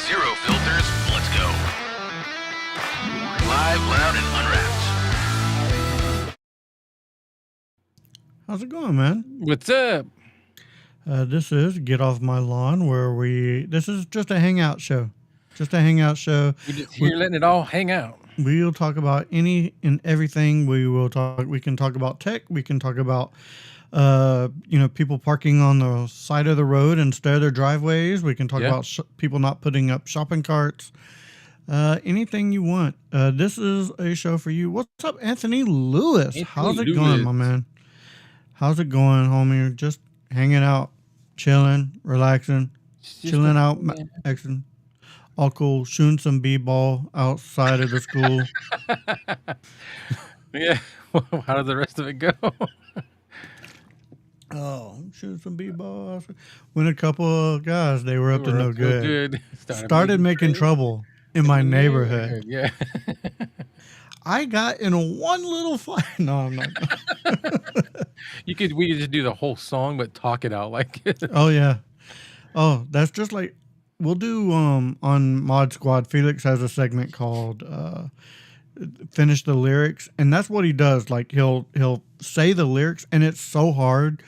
Zero filters, let's go. Live, loud, and unwrapped. How's it going, man? What's up? This is Get Off My Lawn, this is just a hangout show. Just a hangout show. We're just here letting it all hang out. We'll talk about any and everything. We can talk about tech. We can talk about, people parking on the side of the road instead of their driveways. We can talk about people not putting up shopping carts. Anything you want. This is a show for you. What's up, Anthony Lewis? How's it going, my man? How's it going, homie? Just hanging out, chilling, relaxing, chilling out, action. All cool, shooting some b-ball outside of the school. Yeah. How did the rest of it go? Shooting some b-ball. When a couple of guys, they were up to no good. Started making trouble in my neighborhood. Yeah. I got in one little fight. No, I'm not. We could just do the whole song, but talk it out like. Oh yeah. Oh, that's just like we'll do on Mod Squad. Felix has a segment called Finish the Lyrics, and that's what he does. Like he'll say the lyrics, and it's so hard.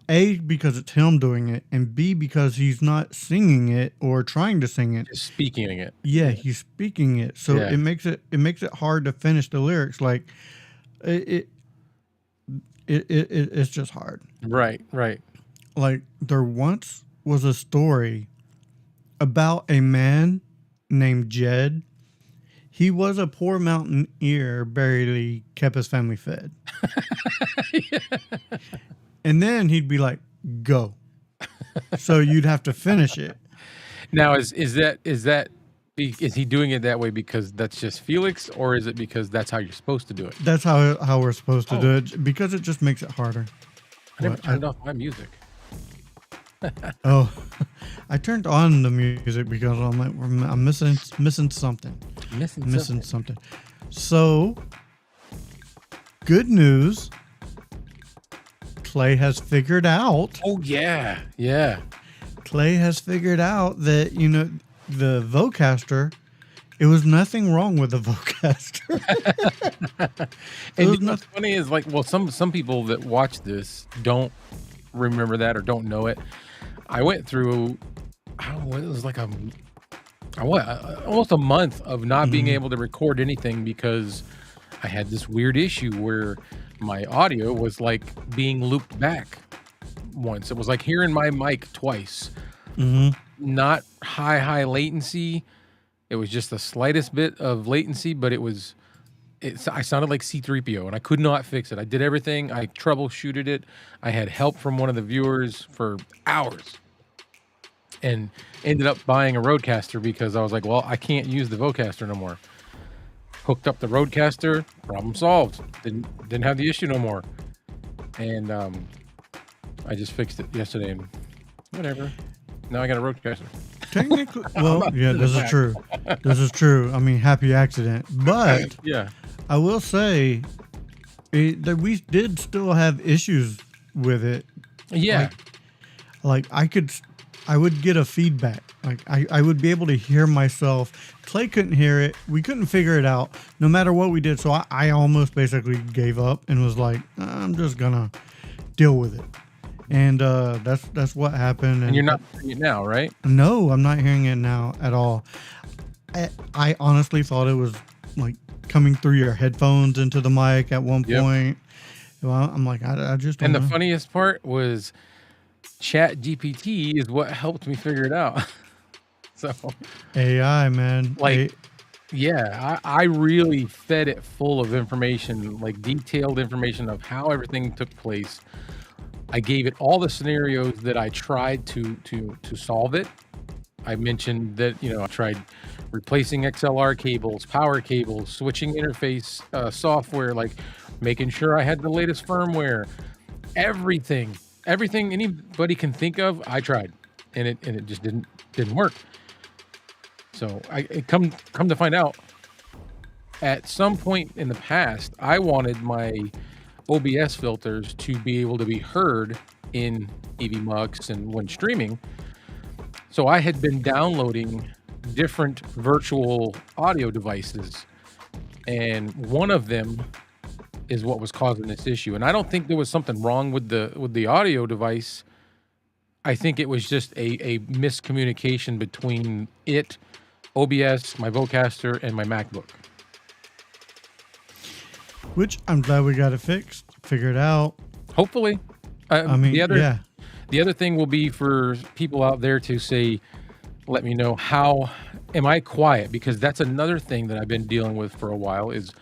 A, because it's him doing it, and B, because he's not singing it or trying to sing it. Just speaking it. Yeah, he's speaking it. So it makes it hard to finish the lyrics. Like it's just hard. Right. Like there once was a story about a man named Jed. He was a poor mountaineer, barely kept his family fed. Yeah. And then he'd be like, go. So you'd have to finish it. Now, is he doing it that way because that's just Felix, or is it because that's how you're supposed to do it? That's how we're supposed to do it, because it just makes it harder. I never turned off my music. Oh, I turned on the music because I'm like, I'm missing something. Missing something. So, good news. Clay has figured out. Oh, yeah. Clay has figured out that, the Vocaster, it was nothing wrong with the Vocaster. And what's funny is some people that watch this don't remember that or don't know it. I went through, it was like almost a month of not being able to record anything because I had this weird issue where my audio was like being looped back once. It was like hearing my mic twice. Not high latency. It was just the slightest bit of latency, but I sounded like C-3PO and I could not fix it. I did everything. I troubleshooted it. I had help from one of the viewers for hours and ended up buying a Rodecaster because I was like, well, I can't use the Vocaster no more. Hooked up the Rodecaster, problem solved. Didn't have the issue no more. And I just fixed it yesterday and whatever. Now I got a Rodecaster. Technically, well, yeah, this is true. This is true. I mean, happy accident. But yeah, I will say that we did still have issues with it. Yeah. Like I would get a feedback. Like I would be able to hear myself. Clay couldn't hear it. We couldn't figure it out no matter what we did. So I almost basically gave up and was like, I'm just gonna deal with it. And that's what happened. And you're not hearing it now, right? No, I'm not hearing it now at all. I honestly thought it was like coming through your headphones into the mic at one point. Well, I'm like, I just don't know. And the funniest part was Chat GPT is what helped me figure it out. So AI, man. I really fed it full of information, like detailed information of how everything took place. I gave it all the scenarios that I tried to solve it. I mentioned that, I tried replacing XLR cables, power cables, switching interface software, like making sure I had the latest firmware, everything anybody can think of, I tried, and it just didn't work. So I come to find out, at some point in the past, I wanted my OBS filters to be able to be heard in EVMux and when streaming. So I had been downloading different virtual audio devices, and one of them is what was causing this issue. And I don't think there was something wrong with the audio device. I think it was just a miscommunication between it, OBS, my Vocaster, and my MacBook. Which I'm glad we got it fixed, figured out. Hopefully. I mean, yeah. The other thing will be for people out there to say, let me know, how am I quiet? Because that's another thing that I've been dealing with for a while is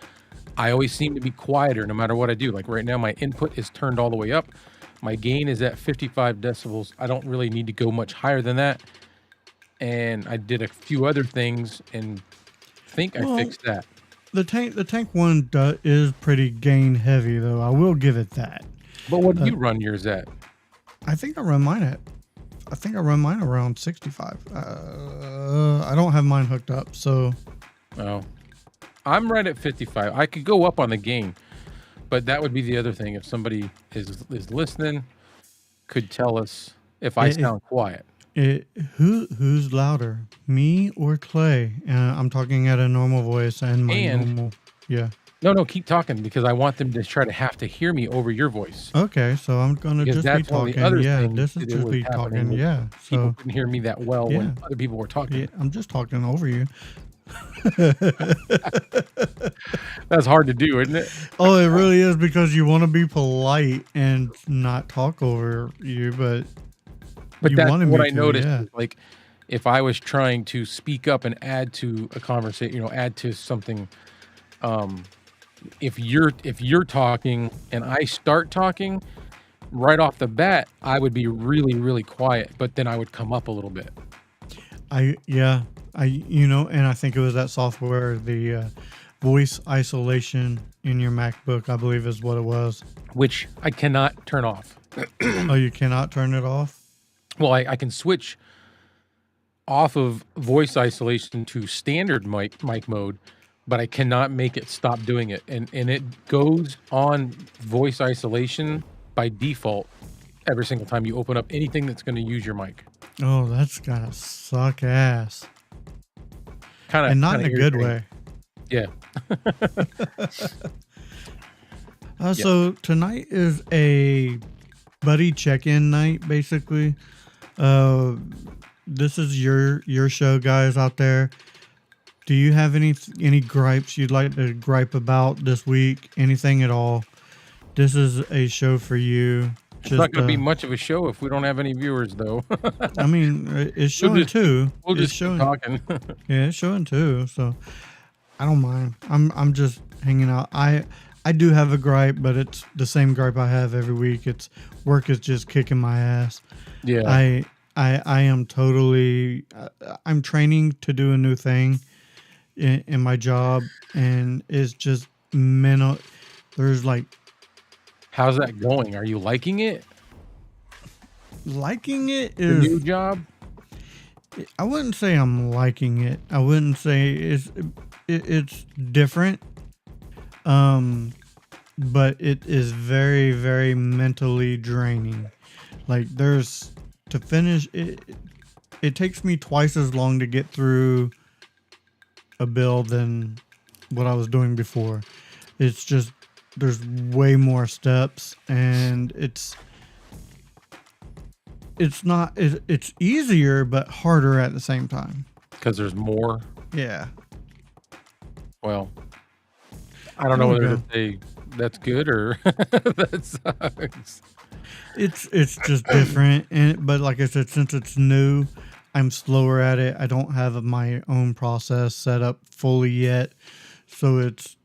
I always seem to be quieter no matter what I do. Like right now, my input is turned all the way up. My gain is at 55 decibels. I don't really need to go much higher than that. And I did a few other things and think I fixed that. The tank one is pretty gain heavy, though. I will give it that. But what do you run yours at? I think I run mine around 65. I don't have mine hooked up, so. Oh, I'm right at 55. I could go up on the gain, but that would be the other thing. If somebody is listening, could tell us if I sound quiet. Who's louder, me or Clay? I'm talking at a normal voice and my normal. Yeah. No, keep talking because I want them to have to hear me over your voice. Okay, so I'm gonna Because just be that's one of the talking. other Yeah, things this is that just was be happening talking. was Yeah, People so couldn't hear me that well when other people were talking. yeah, I'm just talking over you. That's hard to do, isn't it? Oh, it really is because you want to be polite and not talk over you, but you that's wanted what me I to, noticed. yeah. Is, like, if I was trying to speak up and add to a conversation, add to something, if you're talking and I start talking, right off the bat, I would be really, really quiet, but then I would come up a little bit. And I think it was that software, the voice isolation in your MacBook, I believe is what it was. Which I cannot turn off. Oh, you cannot turn it off? Well, I can switch off of voice isolation to standard mic mode, but I cannot make it stop doing it. And it goes on voice isolation by default every single time you open up anything that's going to use your mic. Oh, that's gotta suck ass. And not in a good way. Yeah. So tonight is a buddy check-in night, basically. This is your show, guys out there. Do you have any gripes you'd like to gripe about this week? Anything at all? This is a show for you. It's not going to be much of a show if we don't have any viewers, though. I mean, it's showing too. We'll just keep talking. Yeah, it's showing too. So I don't mind. I'm just hanging out. I do have a gripe, but it's the same gripe I have every week. It's work is just kicking my ass. Yeah. I am totally. I'm training to do a new thing in my job, and it's just mental. There's like. How's that going? Are you liking it? Liking it The is new job? I wouldn't say I'm liking it. I wouldn't say it's different. But it is very, very mentally draining. Like to finish it takes me twice as long to get through a build than what I was doing before. It's just there's way more steps, and it's easier but harder at the same time Because there's more. yeah Well, I don't know whether to say that's good or that sucks. it's just different, but like I said, since it's new, I'm slower at it. I don't have my own process set up fully yet, so it's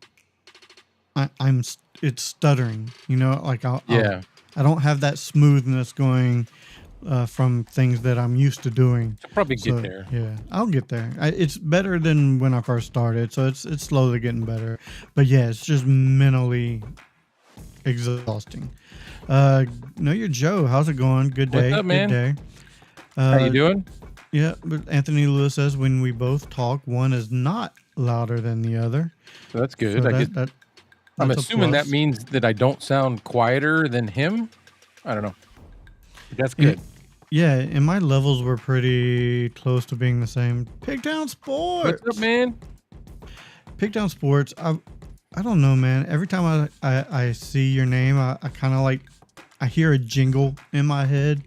stuttering, like I don't have that smoothness going from things that I'm used to doing. I'll probably get there. Yeah, I'll get there. It's better than when I first started, so it's slowly getting better. But yeah, it's just mentally exhausting. Know your Joe. How's it going? Good day. What's up, man? Good day. How you doing? Yeah, but Anthony Lewis says when we both talk, one is not louder than the other. So that's good. So I'm that's a assuming that plus. means that I don't sound quieter than him. I don't know. That's good. Yeah, and my levels were pretty close to being the same. Pigtown Sports. What's up, man? Pigtown Sports. I don't know, man. Every time I see your name, I kind of like I hear a jingle in my head.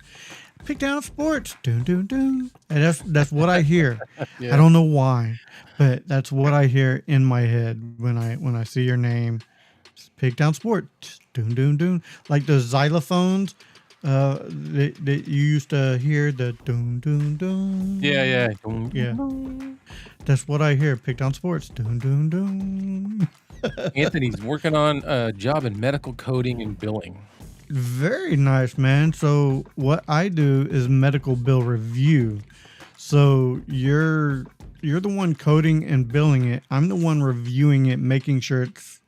Pigtown Sports. Doon doon doon. And that's what I hear. Yeah. I don't know why, but that's what I hear in my head when I see your name. Pigtown Sports. Doon doon doon. Like the xylophones. That you used to hear the doon doon doon. Yeah. Yeah. That's what I hear. Pigtown Sports. Doon doon doon. Anthony's working on a job in medical coding and billing. Very nice, man. So what I do is medical bill review. So you're the one coding and billing it. I'm the one reviewing it, making sure it's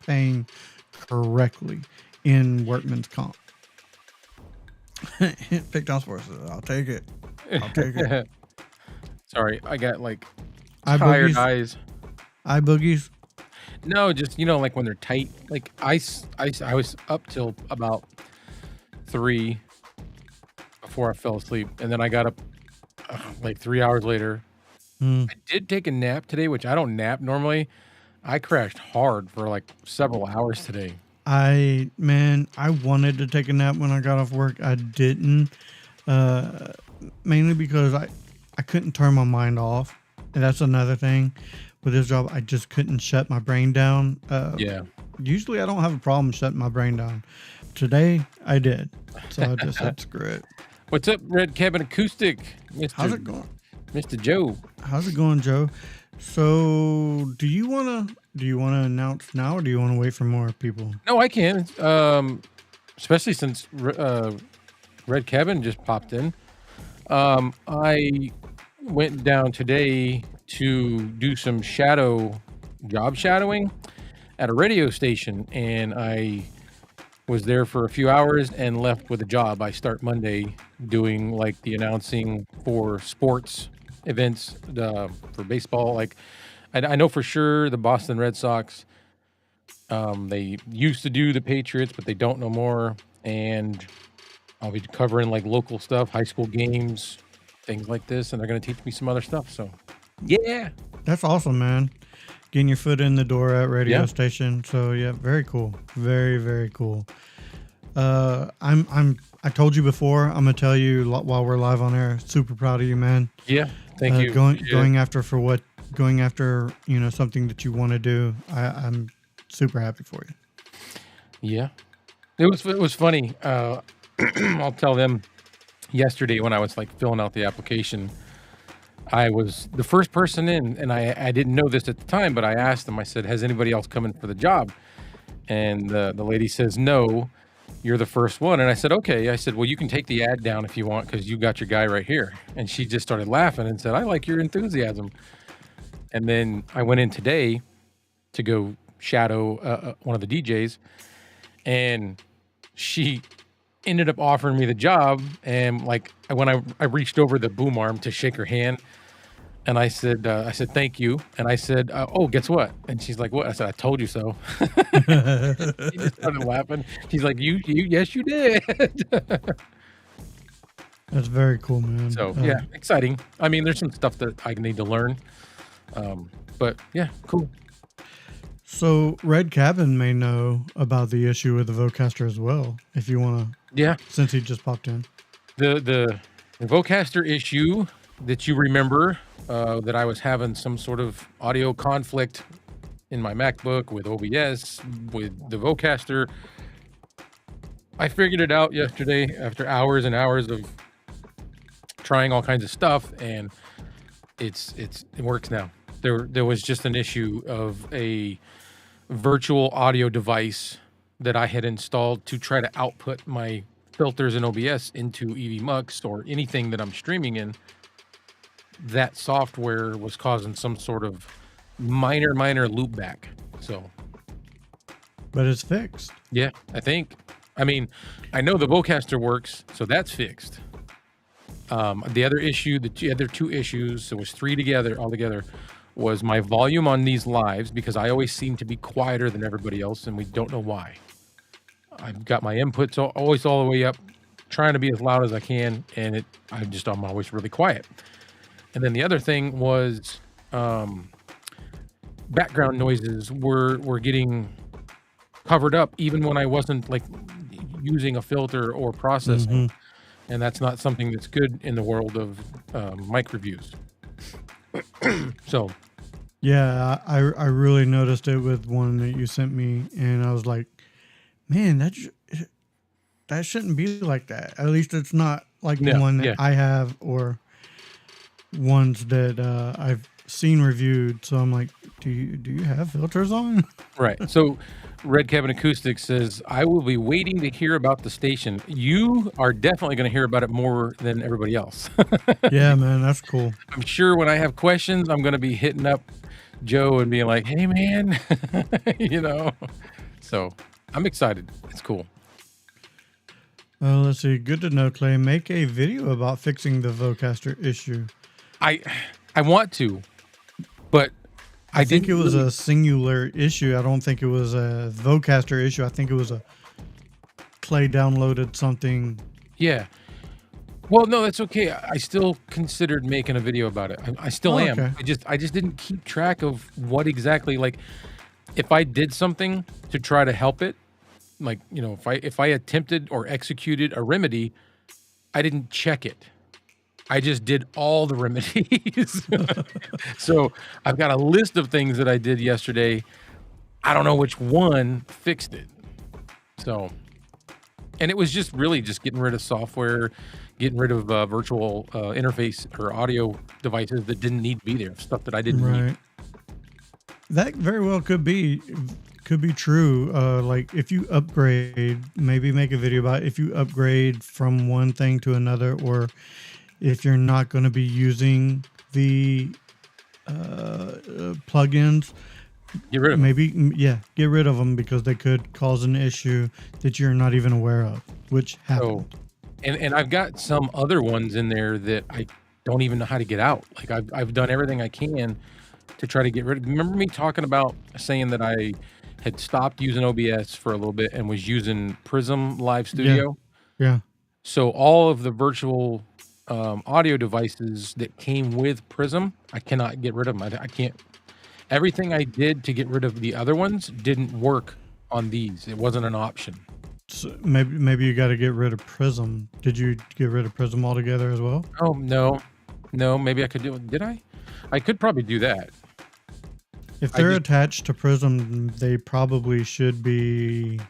paying correctly in workman's comp. Pigtown Sports. I'll take it. I'll take it. Sorry, I got like Eye tired boogies. eyes. Eye boogies. No, just like when they're tight. Like I was up till about 3 before I fell asleep, and then I got up like 3 hours later. I did take a nap today, which I don't nap normally. I crashed hard for like several hours today. I wanted to take a nap when I got off work. I didn't, mainly because I couldn't turn my mind off, and that's another thing with this job. I just couldn't shut my brain down. Yeah. Usually I don't have a problem shutting my brain down. Today I did, so I just had to screw it. What's up, Red Cabin Acoustic, Mr. How's it going? Mr. Joe? How's it going, Joe? So do you wanna announce now, or do you want to wait for more people? No, I can. Especially since Red Cabin just popped in. I went down today to do some job shadowing at a radio station, and I was there for a few hours and left with a job. I start Monday doing like the announcing for sports events, for baseball. Like I know for sure the Boston Red Sox, they used to do the Patriots, but they don't no more. And I'll be covering like local stuff, high school games, things like this, and they're going to teach me some other stuff. So yeah, That's awesome, man. Getting your foot in the door at radio Yeah. station. So yeah, very cool. Very, very cool. I told you before, I'm gonna tell you while we're live on air, super proud of you, man. yeah. Thank you. Going after something that you want to do. I'm super happy for you. Yeah, it was funny. I'll tell them. Yesterday, when I was like filling out the application, I was the first person in, and I didn't know this at the time, but I asked them. I said, "Has anybody else come in for the job?" And the lady says, "No, you're the first one." And I said, "Okay." I said, "Well, you can take the ad down if you want, because you got your guy right here." And she just started laughing and said, "I like your enthusiasm." And then I went in today to go shadow one of the DJs, and she ended up offering me the job. And like when I reached over the boom arm to shake her hand, and I said thank you, and I said, "Oh, guess what?" And she's like, "What?" I said, "I told you so." She just started laughing. She's like, "You yes, you did." That's very cool, man. So yeah, exciting. I mean, there's some stuff that I need to learn, but yeah, cool. So Red Cabin may know about the issue with the Vocaster as well, if you want to, Yeah, since he just popped in. the Vocaster issue that you remember, that I was having some sort of audio conflict in my MacBook with OBS with the Vocaster. I figured it out yesterday after hours and hours of trying all kinds of stuff, and it works now. There was just an issue of a virtual audio device that I had installed to try to output my filters in OBS into EVMux or anything that I'm streaming in. That software was causing some sort of minor loopback. So But it's fixed. yeah, I think. I mean, I know the Vocaster works, so that's fixed. The other issue, the other two issues, there was three altogether, was my volume on these lives, because I always seem to be quieter than everybody else, and we don't know why. I've got my inputs always all the way up trying to be as loud as I can, and I'm always really quiet. And then the other thing was background noises were getting covered up even when I wasn't like using a filter or processing, and that's not something that's good in the world of mic reviews. So Yeah, I really noticed it with one that you sent me, and I was like, man, that shouldn't be like that. At least it's not like the one that I have or ones that I've seen reviewed. So I'm like, do you have filters on? Right. So Red Cabin Acoustics says, I will be waiting to hear about the station. You are definitely going to hear about it more than everybody else. Yeah, man, that's cool. I'm sure when I have questions, I'm going to be hitting up Joe and being like, hey, man, you know. So I'm excited. It's cool. Let's see. Good to know, Clay. Make a video about fixing the Vocaster issue. I want to, but I think it was a singular issue. I don't think it was a Vocaster issue. I think it was a Clay downloaded something. Yeah. Well, no, that's okay. I still considered making a video about it. I still am. Okay. I just didn't keep track of what exactly, like, if I did something to try to help it, like, you know, if I attempted or executed a remedy, I didn't check it. I just did all the remedies. So I've got a list of things that I did yesterday. I don't know which one fixed it. So, and it was just really just getting rid of software, getting rid of virtual interface or audio devices that didn't need to be there, stuff that I didn't need. That very well could be true. Like if you upgrade, maybe make a video about if you upgrade from one thing to another, or if you're not going to be using the plugins, get rid of them. Maybe, get rid of them because they could cause an issue that you're not even aware of, which happened. And I've got some other ones in there that I don't even know how to get out. Like I've done everything I can to try to get rid of. Remember me talking about saying that I had stopped using OBS for a little bit and was using Prism Live Studio? Yeah. So all of the virtual audio devices that came with Prism, I cannot get rid of them. I can't. Everything I did to get rid of the other ones didn't work on these. It wasn't an option. So maybe you got to get rid of Prism. Did you get rid of Prism altogether as well? Oh, no. Maybe I could do it. Did I? I could probably do that. If they're attached to Prism, they probably should be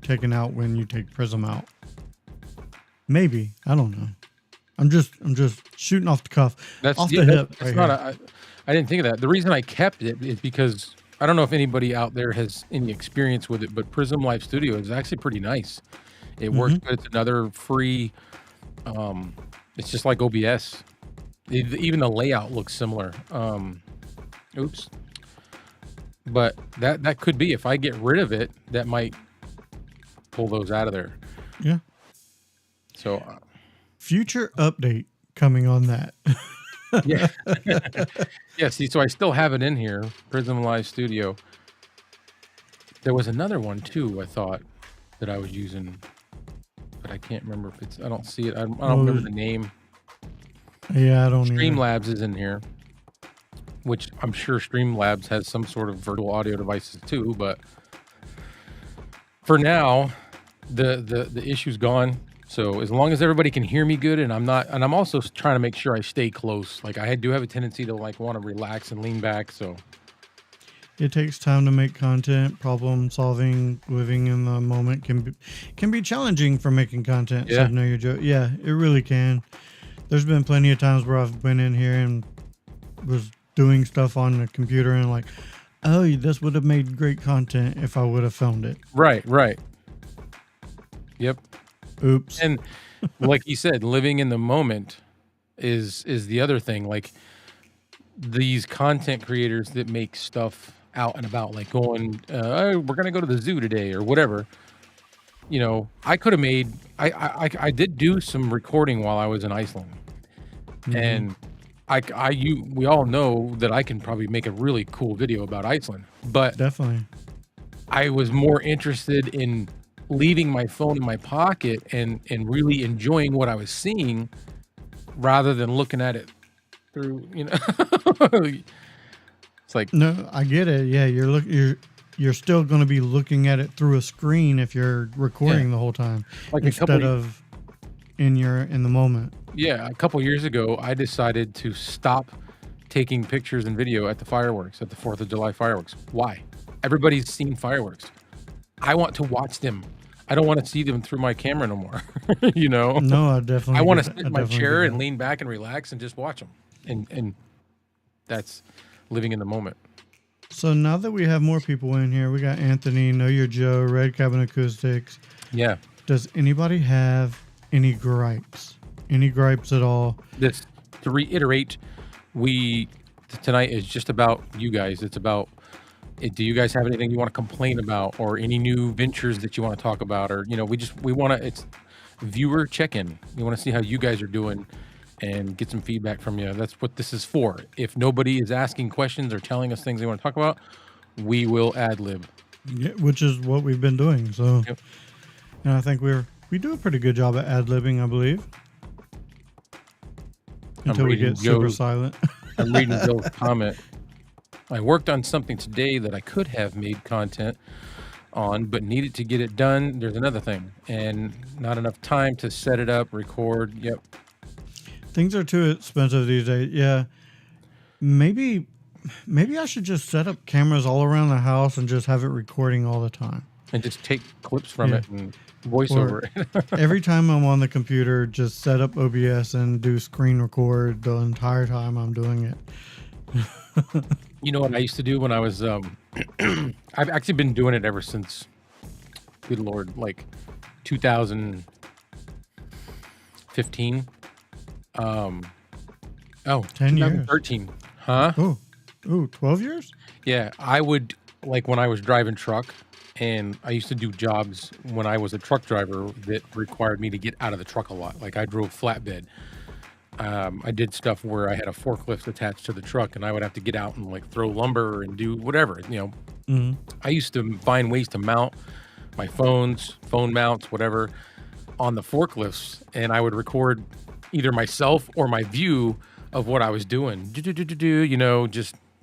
taken out when you take Prism out. Maybe. I don't know. I'm just shooting off the cuff. Off the hip. That's not I didn't think of that. The reason I kept it is because I don't know if anybody out there has any experience with it, but Prism Live Studio is actually pretty nice. It works good. It's another free. It's just like OBS. Even the layout looks similar. Oops. But that could be, if I get rid of it, that might pull those out of there. Yeah. So future update coming on that. Yeah. Yeah, see, so I still have it in here, Prism Live Studio. There was another one too, I thought, that I was using, but I can't remember if it's, I don't see it. I don't remember the name. Yeah, I don't either. Streamlabs is in here, which I'm sure Streamlabs has some sort of virtual audio devices too, but for now, the issue's gone. So as long as everybody can hear me good, and I'm also trying to make sure I stay close. Like I do have a tendency to like want to relax and lean back. So it takes time to make content. Problem solving, living in the moment can be challenging for making content. Yeah. So know your joke. Yeah, it really can. There's been plenty of times where I've been in here and was doing stuff on the computer and like, oh, this would have made great content if I would have filmed it. Right. Yep. Oops. And like you said, living in the moment is the other thing. Like these content creators that make stuff out and about, like going, oh, we're gonna go to the zoo today or whatever. You know, I could have made. I did do some recording while I was in Iceland, and we all know that I can probably make a really cool video about Iceland. But definitely, I was more interested in leaving my phone in my pocket and really enjoying what I was seeing rather than looking at it through, it's like, No, I get it. Yeah, you're still going to be looking at it through a screen if you're recording the whole time, like instead of in the moment. yeah, a couple years ago, I decided to stop taking pictures and video at the fireworks, at the 4th of July fireworks. Why? Everybody's seen fireworks. I want to watch them. I don't want to see them through my camera no more. No, I definitely. I want to get sit that. in I my definitely chair get and that. lean back and relax and just watch them. And that's living in the moment. So now that we have more people in here, we got Anthony, Know Your Joe, Red Cabin Acoustics. Yeah. Does anybody have any gripes? Any gripes at all? This, to reiterate, tonight is just about you guys. It's about, do you guys have anything you want to complain about, or any new ventures that you want to talk about, or we want to, it's viewer check-in. You want to see how you guys are doing and get some feedback from you. That's what this is for. If nobody is asking questions or telling us things they want to talk about, we will ad lib. Yeah, which is what we've been doing. So, Yep. and I think we do a pretty good job at ad libbing, I believe. Until we get super silent. I'm reading Bill's comment. I worked on something today that I could have made content on, but needed to get it done. There's another thing, and not enough time to set it up, record. Yep. Things are too expensive these days. Yeah. Maybe I should just set up cameras all around the house and just have it recording all the time. And just take clips from Yeah. it and voice over it. Every time I'm on the computer, just set up OBS and do screen record the entire time I'm doing it. You know what I used to do when I was, I've actually been doing it ever since, good Lord, like 2015. 10 years. 2013. Huh? Oh, 12 years? Yeah, I would, like, when I was driving truck, and I used to do jobs when I was a truck driver that required me to get out of the truck a lot. Like, I drove flatbed. I did stuff where I had a forklift attached to the truck, and I would have to get out and like throw lumber and do whatever. Mm-hmm. I used to find ways to mount my phone mounts, whatever, on the forklifts, and I would record either myself or my view of what I was doing.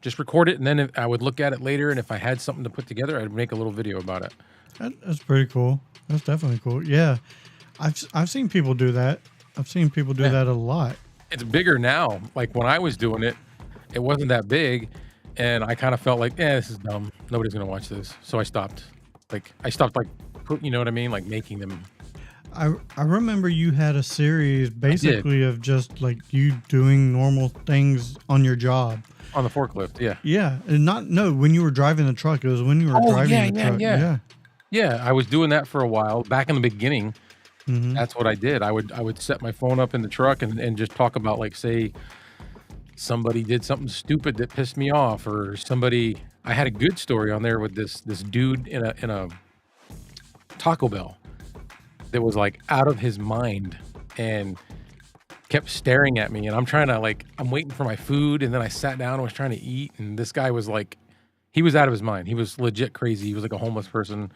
Just record it, and then I would look at it later, and if I had something to put together, I'd make a little video about it. That's pretty cool. That's definitely cool. Yeah, I've seen people do that. I've seen people do that a lot. It's bigger now. Like when I was doing it, it wasn't that big, and I kind of felt like, this is dumb. Nobody's gonna watch this. So I stopped. You know what I mean? Like making them. I remember you had a series basically of just like you doing normal things on your job. On the forklift, yeah. Yeah, and when you were driving the truck. It was when you were driving the truck. Yeah, I was doing that for a while back in the beginning. Mm-hmm. That's what I did. I would set my phone up in the truck and just talk about, like, say somebody did something stupid that pissed me off, or somebody. I had a good story on there with this dude in a Taco Bell that was like out of his mind and kept staring at me, and I'm trying to I'm waiting for my food, and then I sat down and was trying to eat, and this guy was like, he was out of his mind. He was legit crazy. He was like a homeless person,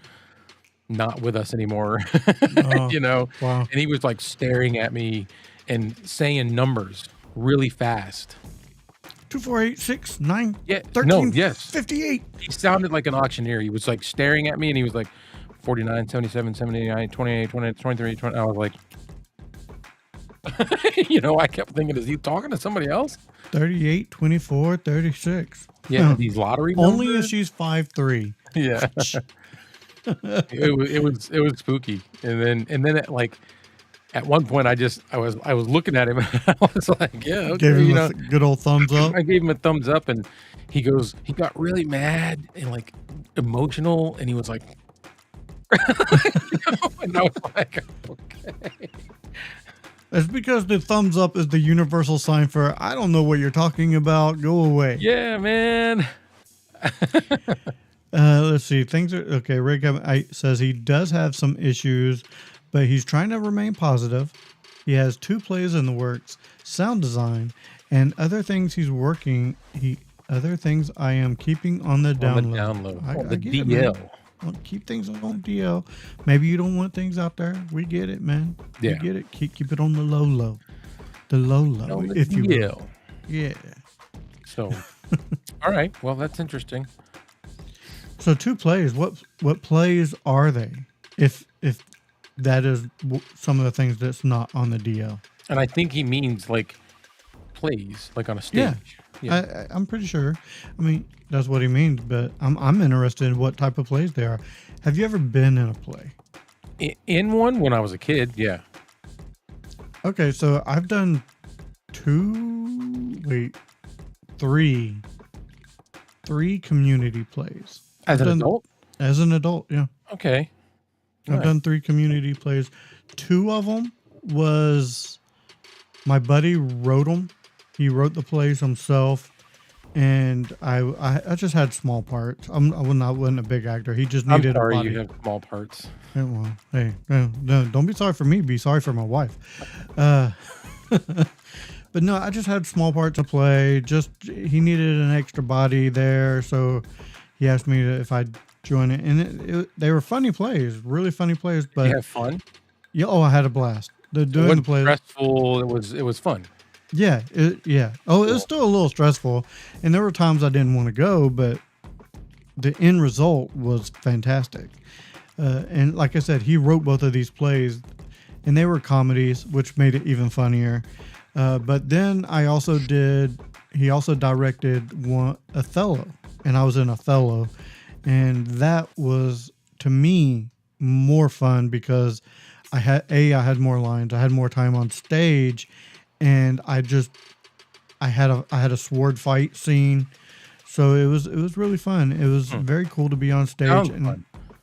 not with us anymore. Oh, wow. And he was like staring at me and saying numbers really fast. 2, 4, 8, 6, 9, Yeah, 13, no, yes. 58. He sounded like an auctioneer. He was like staring at me, and he was like 49, 77, 79, 28, 28, 23, 20. I was like, I kept thinking, is he talking to somebody else? 38, 24, 36. Yeah, these lottery Only numbers? if she's 5'3". Yeah. it was spooky. And then at one point I was looking at him, and I was like, yeah, okay, Gave him a good old thumbs up. I gave him a thumbs up, and he got really mad and like emotional, and he was like, and I was like, okay. It's because the thumbs up is the universal sign for, I don't know what you're talking about. Go away. Yeah, man. Let's see. Things are okay. Rick says he does have some issues, but he's trying to remain positive. He has 2 plays in the works, sound design, and other things he's working. Other things I am keeping on the download. The DL. keep things on DL. Maybe you don't want things out there. We get it, man. We Yeah. get it. Keep it on the low, the low, On the if you will. DL. Yeah. So, all right. Well, that's interesting. So 2 plays. What plays are they? If that is some of the things that's not on the DL. And I think he means like plays, like on a stage. Yeah. I'm pretty sure. I mean, that's what he means. But I'm interested in what type of plays they are. Have you ever been in a play? In one when I was a kid, yeah. Okay, so I've done 3 community plays. As an adult? As an adult, yeah. Okay. I've done 3 community plays. 2 of them was my buddy wrote them. He wrote the plays himself, and I just had small parts. I wasn't a big actor. He just needed I'm sorry a body. you have small parts. Yeah, well, hey, no, don't be sorry for me. Be sorry for my wife. But no, I just had small parts to play. Just he needed an extra body there, so he asked me if I'd join it, and they were funny plays, really funny plays. But You have fun? yeah, I had a blast. It Doing the wasn't plays. stressful. It was fun. Yeah, yeah. Oh, it was still a little stressful, and there were times I didn't want to go, but the end result was fantastic. And like I said, he wrote both of these plays, and they were comedies, which made it even funnier. But then he also directed Othello, and I was in Othello, and that was, to me, more fun because I had more lines, I had more time on stage, and I had a sword fight scene, so it was really fun. It was very cool to be on stage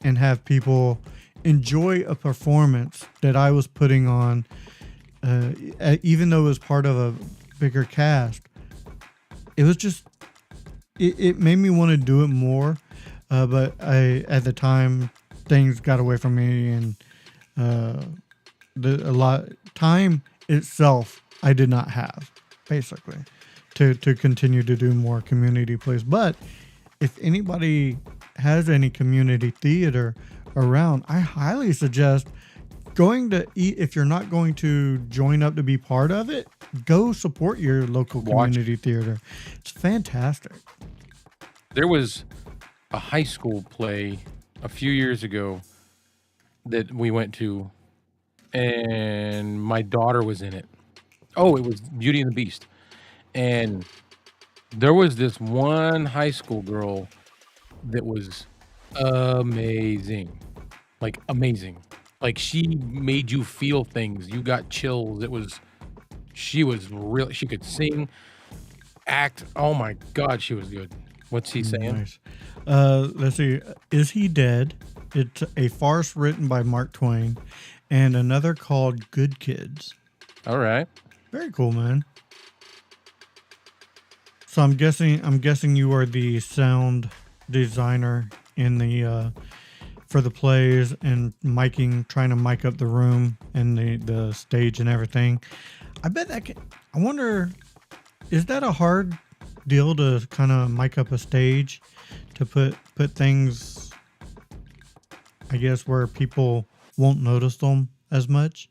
and have people enjoy a performance that I was putting on. Even though it was part of a bigger cast, it was just it made me want to do it more. But at the time things got away from me, and time itself I did not have, basically, to continue to do more community plays. But if anybody has any community theater around, I highly suggest going to if you're not going to join up to be part of it, go support your local community theater. It's fantastic. There was a high school play a few years ago that we went to, and my daughter was in it. Oh, it was Beauty and the Beast. And there was this one high school girl that was amazing. Like amazing. Like she made you feel things. You got chills. She could sing, act. Oh my God, she was good. What's he saying? Nice. Let's see. Is He Dead? It's a farce written by Mark Twain, and another called Good Kids. All right. Very cool, man. So I'm guessing you are the sound designer in the for the plays and trying to mic up the room and the stage and everything. I bet I wonder, is that a hard deal to kind of mic up a stage, to put things, I guess, where people won't notice them as much?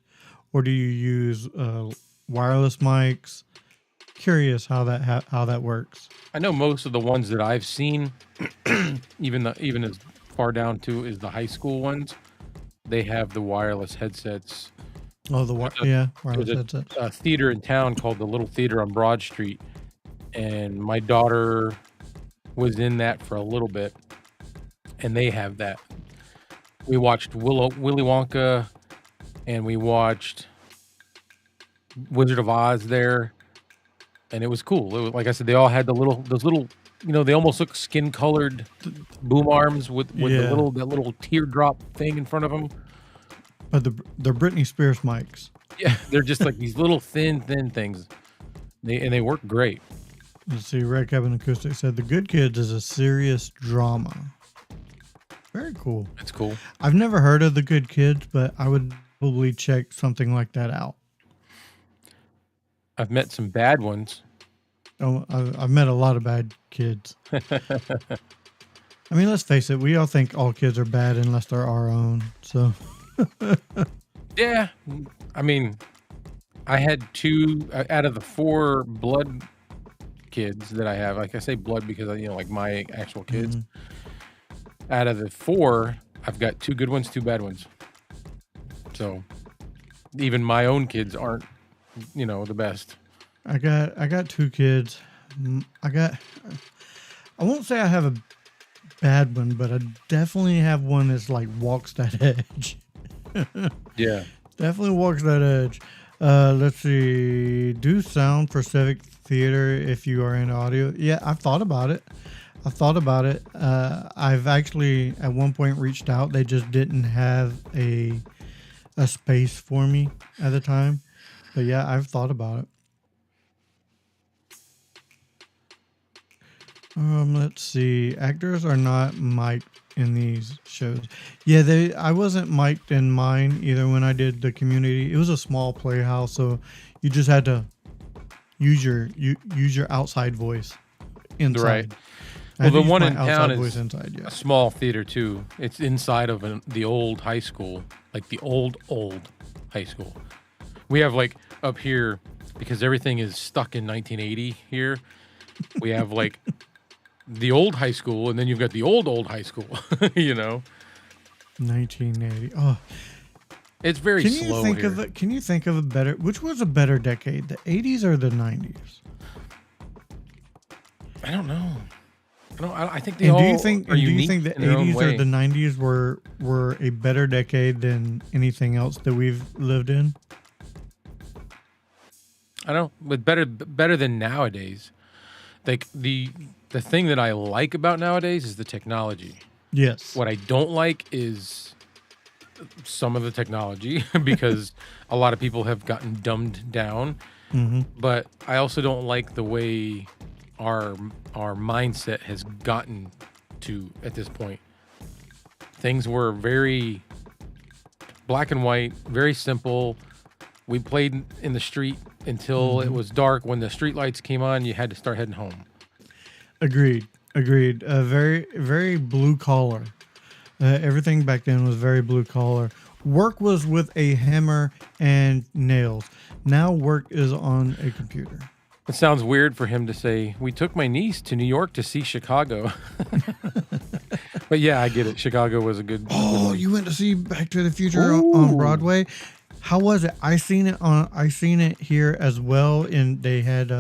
Or do you use wireless mics? Curious how that works. I know most of the ones that I've seen, even as far down to is the high school ones, they have the wireless headsets. Oh, wireless There's headsets. a theater in town called the Little Theater on Broad Street, and my daughter was in that for a little bit, and they have that. We watched Willy Wonka, and we watched Wizard of Oz there, and it was cool. It was, like I said, they all had those little, they almost look skin-colored boom arms with that little teardrop thing in front of them. But they're Britney Spears mics. Yeah, they're just like these little thin things. They work great. Let's see, Red Cabin Acoustic said The Good Kids is a serious drama. Very cool. That's cool. I've never heard of The Good Kids, but I would probably check something like that out. I've met some bad ones. Oh, I've met a lot of bad kids. I mean, let's face it. We all think all kids are bad unless they're our own. So, Yeah, I mean, I had 2 out of the 4 blood kids that I have. Like I say blood because like my actual kids. mhm. Out of the 4, I've got 2 good ones, 2 bad ones. So even my own kids aren't, the best. I got 2 kids. I won't say I have a bad one, but I definitely have one that's like walks that edge. Yeah. Definitely walks that edge. Let's see. Do sound for civic theater if you are in audio. Yeah, I've thought about it. I've actually at one point reached out. They just didn't have a space for me at the time. But yeah, I've thought about it. Let's see. Actors are not mic'd in these shows. Yeah, I wasn't mic'd in mine either when I did the community. It was a small playhouse, so you just had to use your outside voice inside. Right. I Well, had to the use one my in town outside is voice inside, yeah. a small theater too. It's inside of the old high school, like the old high school. We have like up here because everything is stuck in 1980 here. We have like the old high school, and then you've got the old high school. 1980. Oh, It's very can slow you think here. of it? Can you think of a better? Which was a better decade, the 80s or the 90s? I don't know. I think they And all do you think? are And do you unique think the in their own 80s or way. the 90s were a better decade than anything else that we've lived in? I don't, but better than nowadays. Like the thing that I like about nowadays is the technology. Yes. What I don't like is some of the technology because a lot of people have gotten dumbed down. Mm-hmm. But I also don't like the way our mindset has gotten to at this point. Things were very black and white, very simple. We played in the street until it was dark. When the street lights came on, you had to start heading home. Agreed. Very, very blue collar. Everything back then was very blue collar. Work was with a hammer and nails. Now work is on a computer. It sounds weird for him to say, we took my niece to New York to see Chicago. But yeah, I get it. Chicago was a good Oh, one. you went to see Back to the Future on Broadway? How was it? I seen it here as well, and they had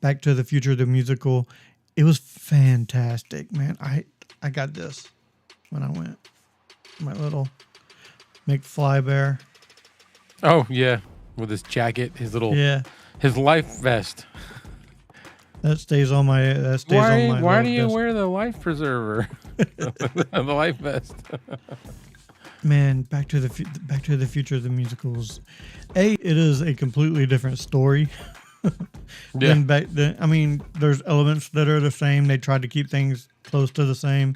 Back to the Future the musical. It was fantastic, man. I got this when I went. My little McFly bear. Oh, yeah. With his jacket, his little, Yeah, his life vest. that stays on my. Why little do you desk. wear the life preserver? The life vest. Man, Back to the Future the musicals. It is a completely different story. Yeah. than back then. I mean, there's elements that are the same. They tried to keep things close to the same,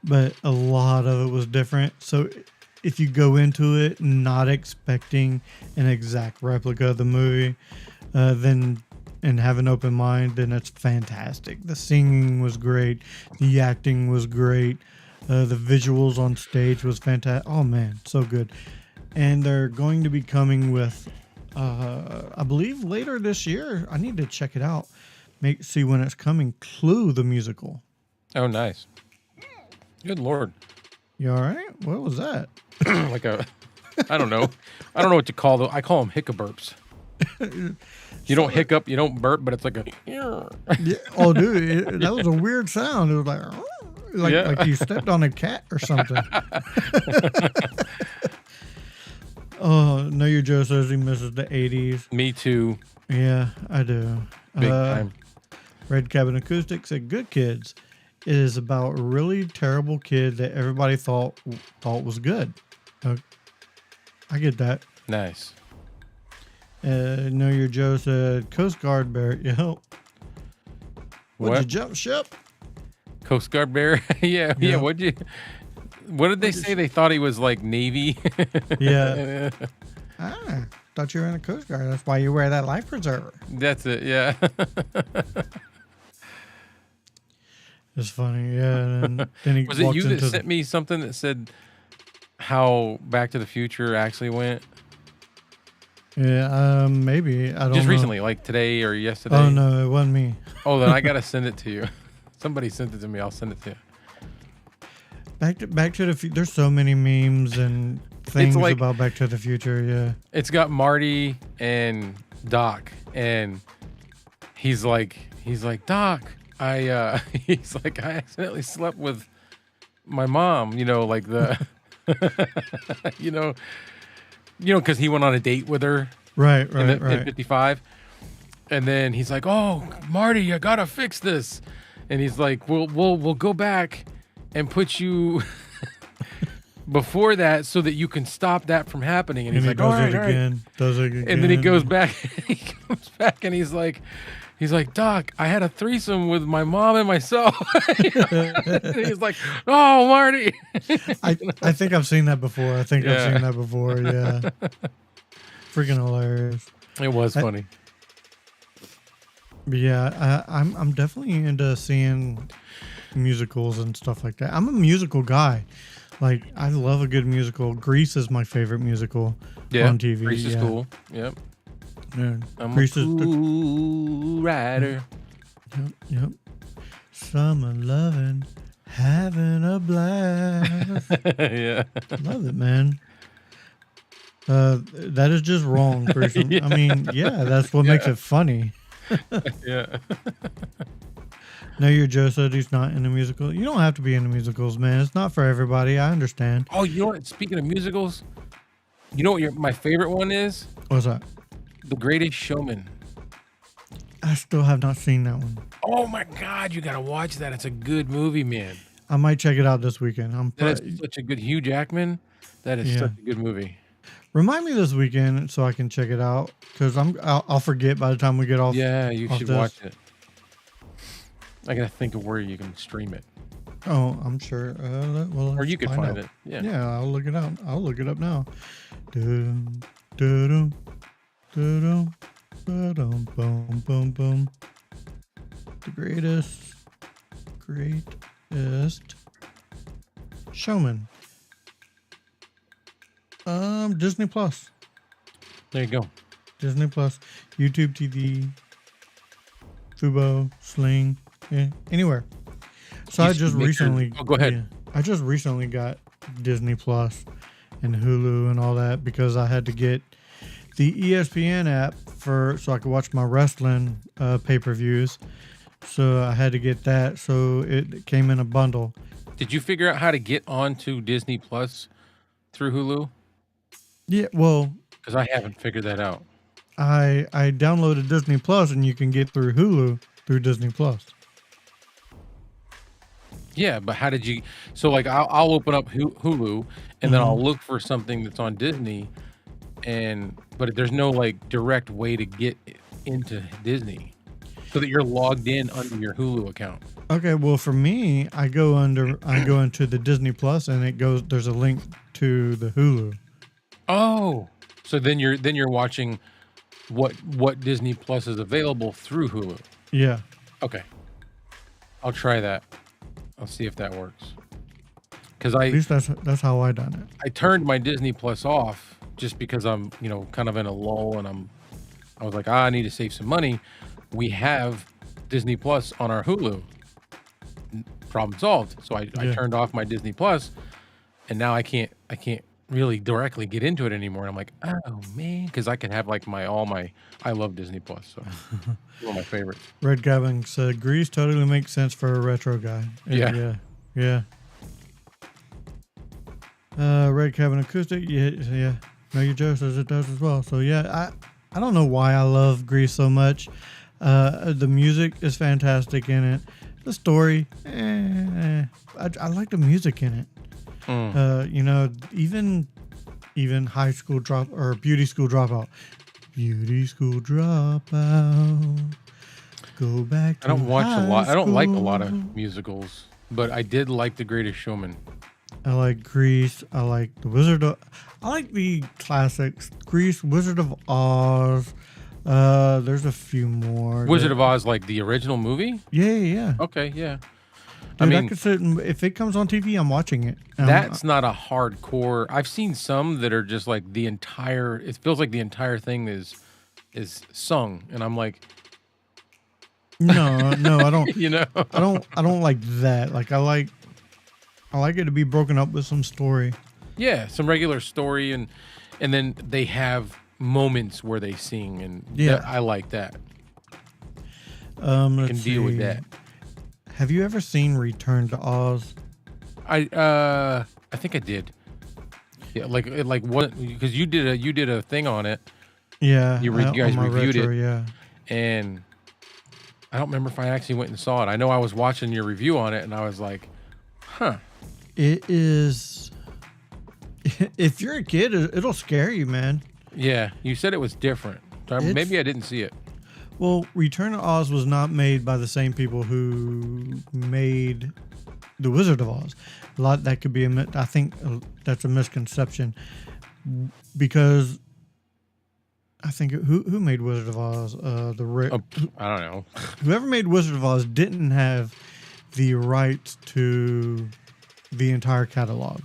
but a lot of it was different. So if you go into it not expecting an exact replica of the movie, then and have an open mind, then it's fantastic. The singing was great. The acting was great. The visuals on stage was fantastic. Oh man, so good. And they're going to be coming with I believe later this year. I need to check it out. See when it's coming. Clue the musical. Oh, nice. Good Lord. You all right? What was that? Like I don't know. I don't know what to call them. I call them hiccuburps. You don't hiccup, you don't burp, but it's like a. Yeah. Oh, dude, that was a weird sound. It was like Yeah. like you stepped on a cat or something. Oh, Know Your Joe says he misses the 80s. Me too. Yeah, I do. Big time. Red Cabin Acoustic said, "Good Kids" is about a really terrible kid that everybody thought was good. I get that. Nice. Know Your Joe said, "Coast Guard bear, you help. Would you What? jump ship?" Coast Guard bear? Yeah. Yeah. What did they say? They thought he was like Navy. Yeah. Thought you were in the Coast Guard. That's why you wear that life preserver. That's it. Yeah. It's funny, yeah. And then he Was it walks you that into sent me something that said how Back to the Future actually went? yeah, maybe I don't Just know. recently, like today or yesterday. Oh no, it wasn't me. Oh, then I gotta send it to you. Somebody sent it to me. I'll send it to you. Back to the Future. There's so many memes and things like- about Back to the Future. Yeah. It's got Marty and Doc, and he's like, Doc, he's like, I accidentally slept with my mom. You know, like the, you know, because he went on a date with her. Right. In 55, and then he's like, "Oh, Marty, you gotta fix this," and he's like, "We'll go back and put you before that so that you can stop that from happening." And he's he like, does "All right, it all right." again. Does it again. And then he goes back. He comes back, and he's like, "Doc, I had a threesome with my mom and myself." And he's like, "Oh, Marty." I think I've seen that before. I've seen that before. Yeah. Freaking hilarious. It was funny. But yeah, I'm definitely into seeing musicals and stuff like that. I'm a musical guy. Like, I love a good musical. Grease is my favorite musical on TV. Grease is cool. Yep. Yeah. I'm Grease a is cool rider. Yep. Summer loving, having a blast. Yeah. Love it, man. That is just wrong, Grease. Yeah. I mean, yeah, that's what makes it funny. Yeah. No, your Joe said he's not in a musical. You don't have to be into musicals, man. It's not for everybody. I understand. Oh, you know what? Speaking of musicals, you know what my favorite one is? What's that? The Greatest Showman. I still have not seen that one. Oh my God, you gotta watch that. It's a good movie, man. I might check it out this weekend. That is such a good Hugh Jackman. That is such a good movie. Remind me this weekend so I can check it out, because I'll forget by the time we get off. Yeah, you off should this. watch it. I gotta think of where you can stream it, Oh, I'm sure. Well, or you could find out. it. Yeah. Yeah, I'll look it out. I'll look it up now. Dum, dum, dum, dum, boom, boom, boom. The greatest showman. Disney Plus. There you go. Disney Plus, YouTube TV, Fubo, Sling, yeah, anywhere. So I just recently. Oh, go ahead. Yeah, I just recently got Disney Plus and Hulu and all that because I had to get the ESPN app so I could watch my wrestling pay-per-views. So I had to get that. So it came in a bundle. Did you figure out how to get onto Disney Plus through Hulu? Yeah, well, Because I haven't figured that out. I downloaded Disney Plus and you can get through Hulu through Disney Plus. Yeah, but how did you? So like, I'll open up Hulu and then I'll look for something that's on Disney, but there's no like direct way to get into Disney, so that you're logged in under your Hulu account. Okay, well for me, I go into the Disney Plus and there's a link to the Hulu. Oh, so then you're watching what Disney Plus is available through Hulu. Yeah. Okay, I'll try that. I'll see if that works. Because At least that's how I done it. I turned my Disney Plus off just because I'm kind of in a lull, and I was like, I need to save some money. We have Disney Plus on our Hulu. Problem solved. So I turned off my Disney Plus, and now I can't really directly get into it anymore. And I'm like, oh man, because I could have like I love Disney Plus, so one of my favorites. Red Gavin said Grease totally makes sense for a retro guy. Yeah. Red Cabin Acoustic, yeah. No, your Joe says it does as well. So yeah, I don't know why I love Grease so much. The music is fantastic in it. The story, I like the music in it. Even high school beauty school dropout. Beauty school dropout. Go back to I don't watch a lot. I don't like a lot school. of musicals, but I did like The Greatest Showman. I like Grease. I like I like the classics. Grease, Wizard of Oz. There's a few more. Wizard of Oz, like the original movie? Yeah. Okay, yeah. Dude, I mean, could sit and, if it comes on TV, I'm watching it. that's not a hardcore. I've seen some that are just like it feels like the entire thing is sung, and I'm like, no, I don't. you know, I don't like that. Like I like it to be broken up with some story. yeah, some regular story, and then they have moments where they sing, and Yeah. I like that. Let's Can deal with see. that. Have you ever seen Return to Oz? I think I did. Yeah, like what? Because you did a thing on it, Yeah, you guys on my reviewed retro, it. Yeah, and I don't remember if I actually went and saw it. I know I was watching your review on it, and I was like, huh. it is. If you're a kid, it'll scare you, man. Yeah, you said it was different. So maybe I didn't see it. Well, Return to Oz was not made by the same people who made The Wizard of Oz. A lot that could be I think that's a misconception because I think who made Wizard of Oz? I don't know. Whoever made Wizard of Oz didn't have the rights to the entire catalog.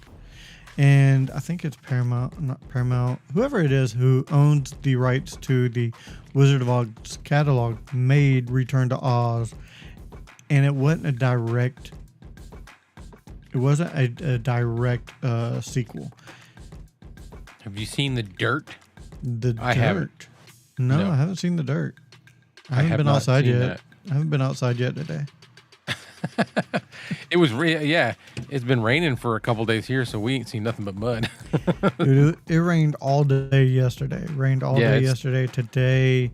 And I think it's Paramount, not Paramount, whoever it is who owns the rights to the Wizard of Oz catalog made Return to Oz. And it wasn't a direct sequel. Have you seen The Dirt? I haven't. No, No. I haven't seen The Dirt. I have haven't been not outside seen yet. I haven't been outside yet today. It was yeah. It's been raining for a couple days here, so we ain't seen nothing but mud. Dude, it rained all day yesterday. Rained all day yesterday. Today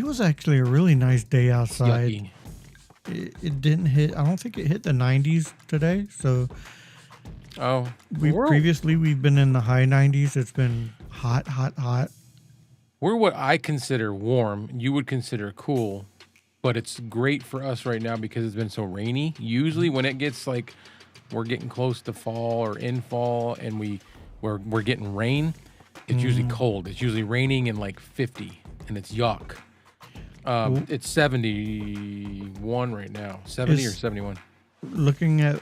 was actually a really nice day outside. Yucky. It didn't hit. I don't think it hit the 90s today. So Oh, we've been in the high 90s. It's been hot. We're what I consider warm. You would consider cool, but it's great for us right now because it's been so rainy. Usually, when it gets like we're getting close to fall or in fall, and we're getting rain, it's usually cold. It's usually raining in like 50, and it's yuck. It's 71 right now. 70 or 71. Looking at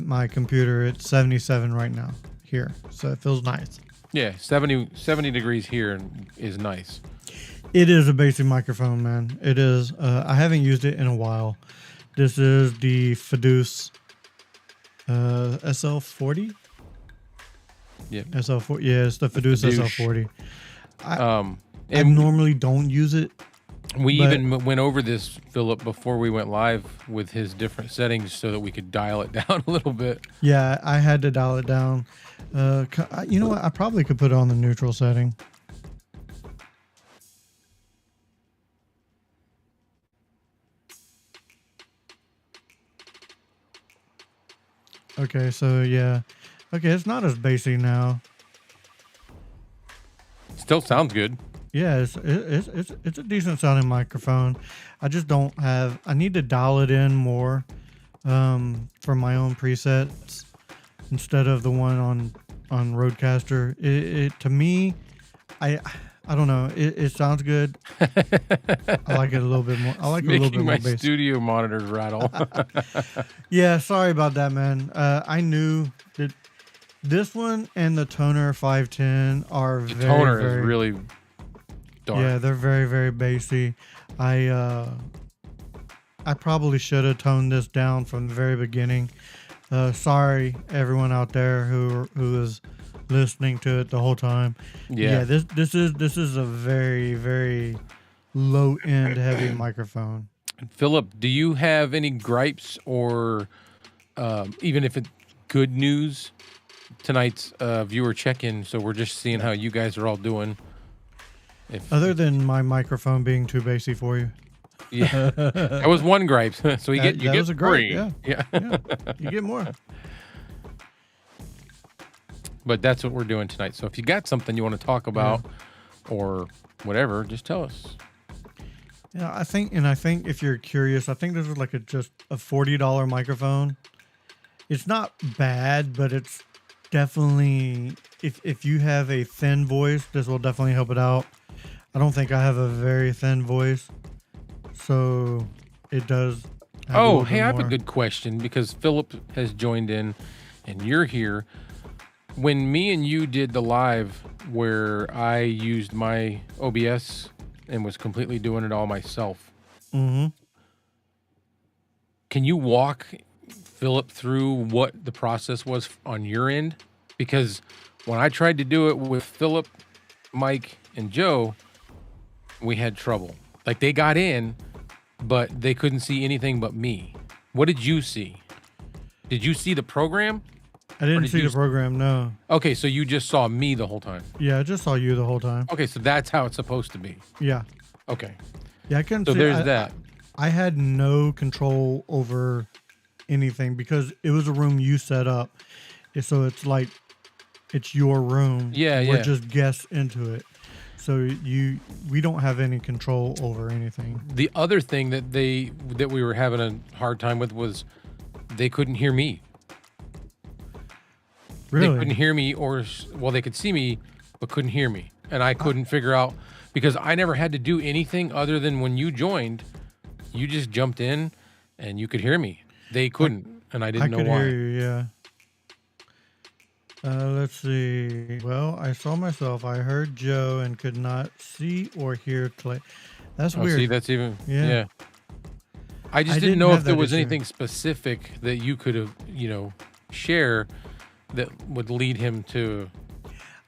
my computer, it's 77 right now here, so it feels nice. Yeah, 70 degrees here is nice. It is a basic microphone, man. It is. I haven't used it in a while. This is the Fiduce SL40. Yeah. SL4. Yeah, it's the Fiduce SL40. I And normally don't use it. we even went over this, Philip, before we went live with his different settings so that we could dial it down a little bit. Yeah, I had to dial it down. You know what? I probably could put it on the neutral setting. Okay, so yeah. Okay, it's not as basic now. Still sounds good. Yeah, it's a decent sounding microphone. I just don't have. I need to dial it in more for my own presets instead of the one on Rodecaster. It to me, I don't know. It sounds good. I like it a little bit more. I like it a little bit more Making my basic. studio monitors rattle. Yeah, sorry about that, man. I knew that this one and the Toner 510 are The very, toner very, is really dark. yeah, they're very, very bassy. I probably should have toned this down from the very beginning. Sorry, everyone out there who is listening to it the whole time. Yeah. This is a very, very low end heavy microphone. Philip, do you have any gripes or even if it's good news? Tonight's viewer check-in, so we're just seeing how you guys are all doing. Other than my microphone being too bassy for you. Yeah, that was one gripe. So you That get was a gripe, three. yeah. You get more. But that's what we're doing tonight. So if you got something you want to talk about or whatever, just tell us. Yeah, I think if you're curious, I think this is like just a $40 microphone. It's not bad, but it's definitely if you have a thin voice, this will definitely help it out. I don't think I have a very thin voice, so it does. Oh, hey, I have a good question because Philip has joined in and you're here. When me and you did the live where I used my OBS and was completely doing it all myself, Mm-hmm. can you walk Philip through what the process was on your end? Because when I tried to do it with Philip, Mike, and Joe, we had trouble. Like they got in, but they couldn't see anything but me. What did you see? Did you see the program? I didn't did see you the program, no. Okay, so you just saw me the whole time. Yeah, I just saw you the whole time. Okay, so that's how it's supposed to be. Yeah. Okay. Yeah, I couldn't So see. there's that. I had no control over anything because it was a room you set up. So it's like it's your room. Yeah, We're yeah. just guests into it. So we don't have any control over anything. The other thing that we were having a hard time with was they couldn't hear me. Really? They couldn't hear me, well, they could see me, but couldn't hear me. And I couldn't figure out, because I never had to do anything other than when you joined, you just jumped in and you could hear me. They couldn't, and I didn't know why. I could hear you, yeah. Let's see. Well, I saw myself. I heard Joe and could not see or hear Clay. That's Oh, weird. see, that's even, Yeah. yeah. I just I didn't didn't know have if there that was issue. anything specific that you could have, share that would lead him to.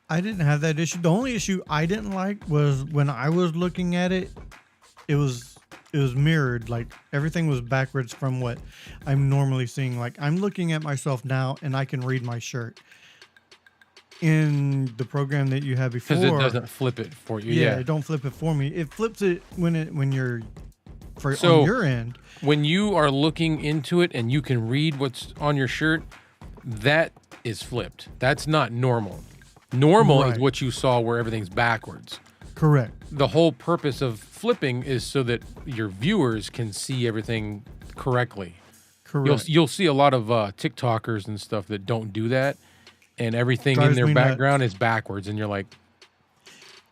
I didn't have that issue. The only issue I didn't like was when I was looking at it, it was mirrored. Like everything was backwards from what I'm normally seeing. Like I'm looking at myself now and I can read my shirt. In the program that you had before, Because it doesn't flip it for you. yeah, Yeah. it don't flip it for me. It flips it when you're So- on your end. When you are looking into it and you can read what's on your shirt, that is flipped. That's not normal. Normal is Right. what you saw where everything's backwards. Correct. The whole purpose of flipping is so that your viewers can see everything correctly. Correct. You'll see a lot of TikTokers and stuff that don't do that, and everything in Drives their me nuts. background is backwards, and you're like,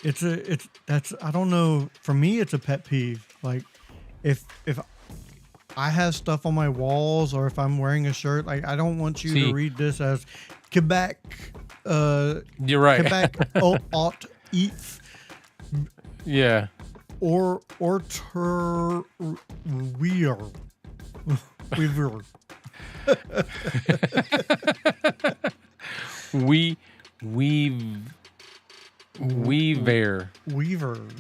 That's I don't know. For me, it's a pet peeve. Like if I have stuff on my walls or if I'm wearing a shirt, like I don't want you See. to read this as Quebec. you're right. Quebec ought eats Yeah. or ter weir. Weaver. Weaver Weaver,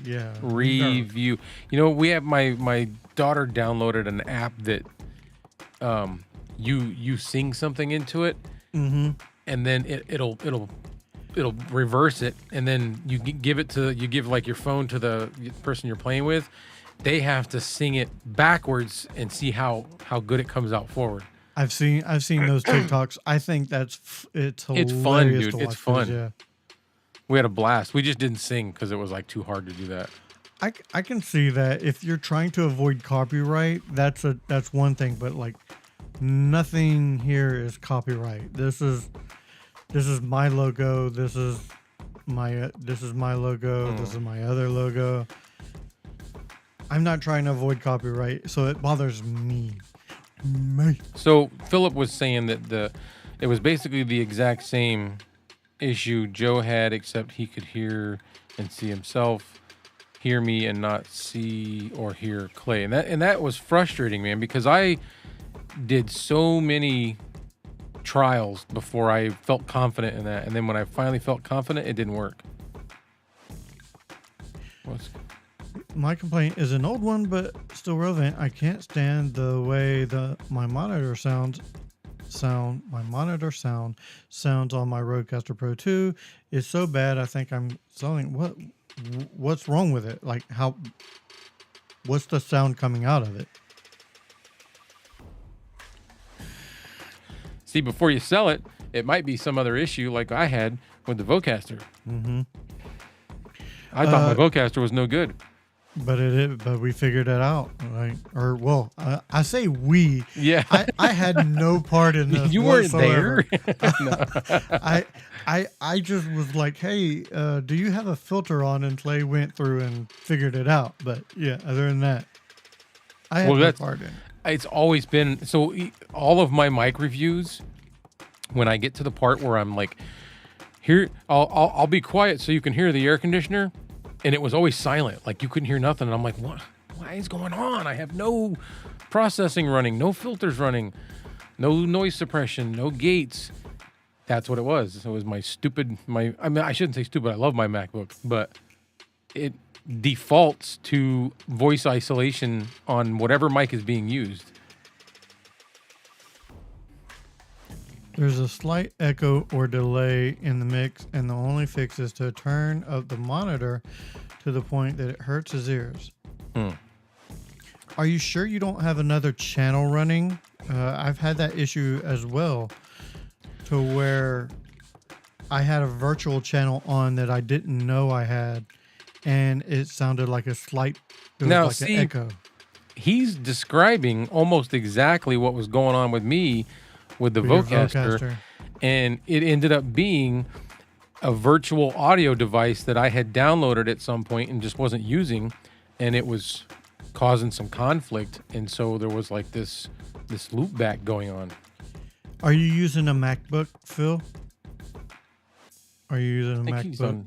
yeah. review. We have my daughter downloaded an app that you sing something into it, Mm-hmm. and then it'll reverse it, and then you give like your phone to the person you're playing with. They have to sing it backwards and see how good it comes out forward. I've seen those TikToks. I think it's hilarious. It's fun, dude. To It's watch fun. those, yeah. We had a blast. We just didn't sing because it was like too hard to do that. I can see that if you're trying to avoid copyright, that's one thing, but like nothing here is copyright. This is my logo. This is my logo. This is my other logo. I'm not trying to avoid copyright, so it bothers me. So Philip was saying that it was basically the exact same issue Joe had, except he could hear and see himself, hear me and not see or hear Clay, and that was frustrating, man, because I did so many trials before I felt confident in that, and then when I finally felt confident, it didn't work. My complaint is an old one, but still relevant. I can't stand the way my monitor sounds on my Rodecaster Pro 2. It's so bad. I think I'm selling. What's wrong with it? Like what's the sound coming out of it? See, before you sell it, it might be some other issue like I had with the Vocaster. Mm-hmm. I thought my Vocaster was no good. But but we figured it out, right? Or well, I say we. Yeah. I had no part in this. You weren't whatsoever. there. I just was like, hey, do you have a filter on? And Clay went through and figured it out. But yeah, other than that, I had no part in it. It's always been so. All of my mic reviews, when I get to the part where I'm like, here, I'll be quiet so you can hear the air conditioner, and it was always silent, like you couldn't hear nothing. And I'm like, what is going on? I have no processing running, no filters running, no noise suppression, no gates. That's what it was. It was I mean, I shouldn't say stupid. I love my MacBook, but it defaults to voice isolation on whatever mic is being used. There's a slight echo or delay in the mix, and the only fix is to turn up the monitor to the point that it hurts his ears. Are you sure you don't have another channel running? I've had that issue as well, to where I had a virtual channel on that I didn't know I had, and it sounded like an echo. He's describing almost exactly what was going on with me with the Vocaster, and it ended up being a virtual audio device that I had downloaded at some point and just wasn't using, and it was causing some conflict, and so there was like this loop back going on. Are you using a MacBook, Phil? Are you using a MacBook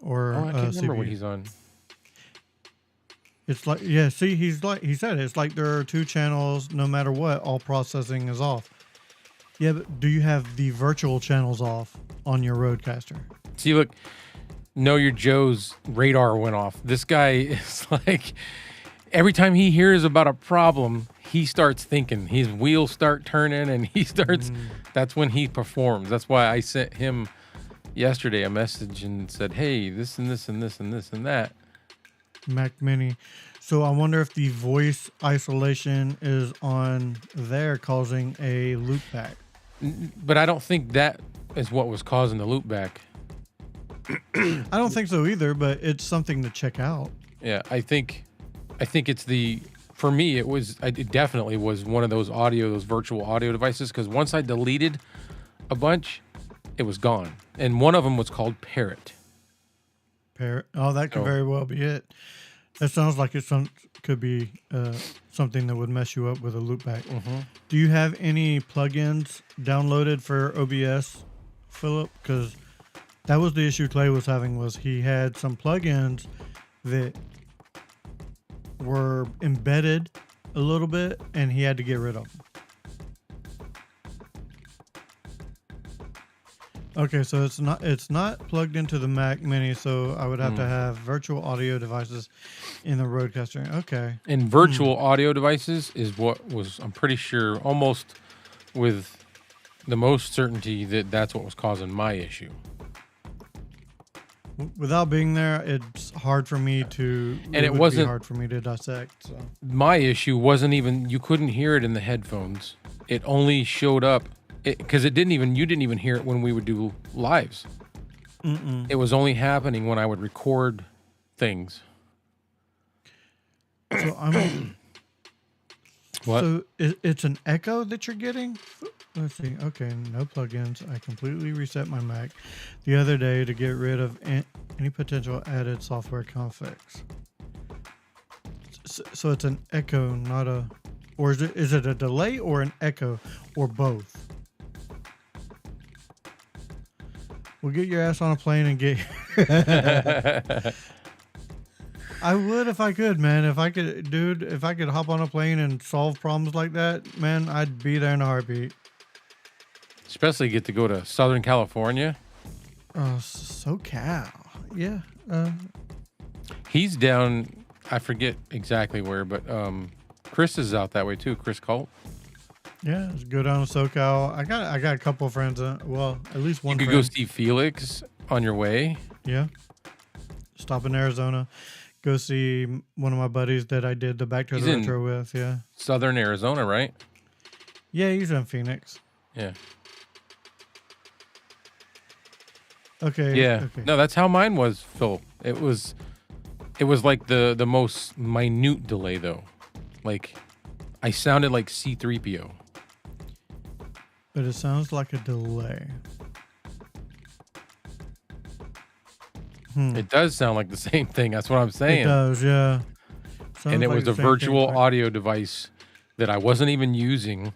or I can't remember what he's on. It's like, yeah, see, he said it's like there are two channels, no matter what, all processing is off. Yeah, but do you have the virtual channels off on your Rodecaster? See, look, Know Your Joe's radar went off. This guy is like, every time he hears about a problem, he starts thinking. His wheels start turning, and he starts. That's when he performs. That's why I sent him yesterday a message and said, "Hey, this and this and this and this and that." Mac Mini. So I wonder if the voice isolation is on there causing a loopback. But I don't think that is what was causing the loopback. I don't think so either, but it's something to check out. Yeah, I think it's for me, it definitely was one of those virtual audio devices, because once I deleted a bunch, it was gone. And one of them was called Parrot. Parrot. Oh, that could very well be it. That sounds like could be something that would mess you up with a loopback. Do you have any plugins downloaded for OBS, Philip? Because that was the issue Clay was having, was he had some plugins that were embedded a little bit, and he had to get rid of them. Okay, so it's not plugged into the Mac Mini, so I would have to have virtual audio devices in the Rodecaster. Okay. And virtual audio devices is what was, I'm pretty sure, almost with the most certainty that's what was causing my issue. Without being there, it's hard for me to. And it wasn't hard for me to dissect. So. My issue wasn't even, you couldn't hear it in the headphones. It only showed up because you didn't even hear it when we would do lives. It was only happening when I would record things. So I'm. What? So it's an echo that you're getting? Let's see. Okay, no plugins. I completely reset my Mac the other day to get rid of any potential added software conflicts. So it's an echo, not a, or is it a delay or an echo or both? We'll get your ass on a plane and get. I would if I could, man. If I could hop on a plane and solve problems like that, man, I'd be there in a heartbeat. Especially get to go to Southern California. Oh, SoCal. Yeah. He's down, I forget exactly where, but Chris is out that way too. Chris Colt. Yeah, let's go down to SoCal. I got a couple of friends. Well, at least one. You could go see Felix on your way. Yeah. Stop in Arizona. Go see one of my buddies that I did the Back to the Retro with. Yeah. Southern Arizona, right? Yeah, he's in Phoenix. Yeah. Okay. Yeah. Okay. No, that's how mine was, Phil. It was like the most minute delay though. Like I sounded like C-3PO. But it sounds like a delay. It does sound like the same thing. That's what I'm saying. It does, yeah. And it was a virtual audio device that I wasn't even using,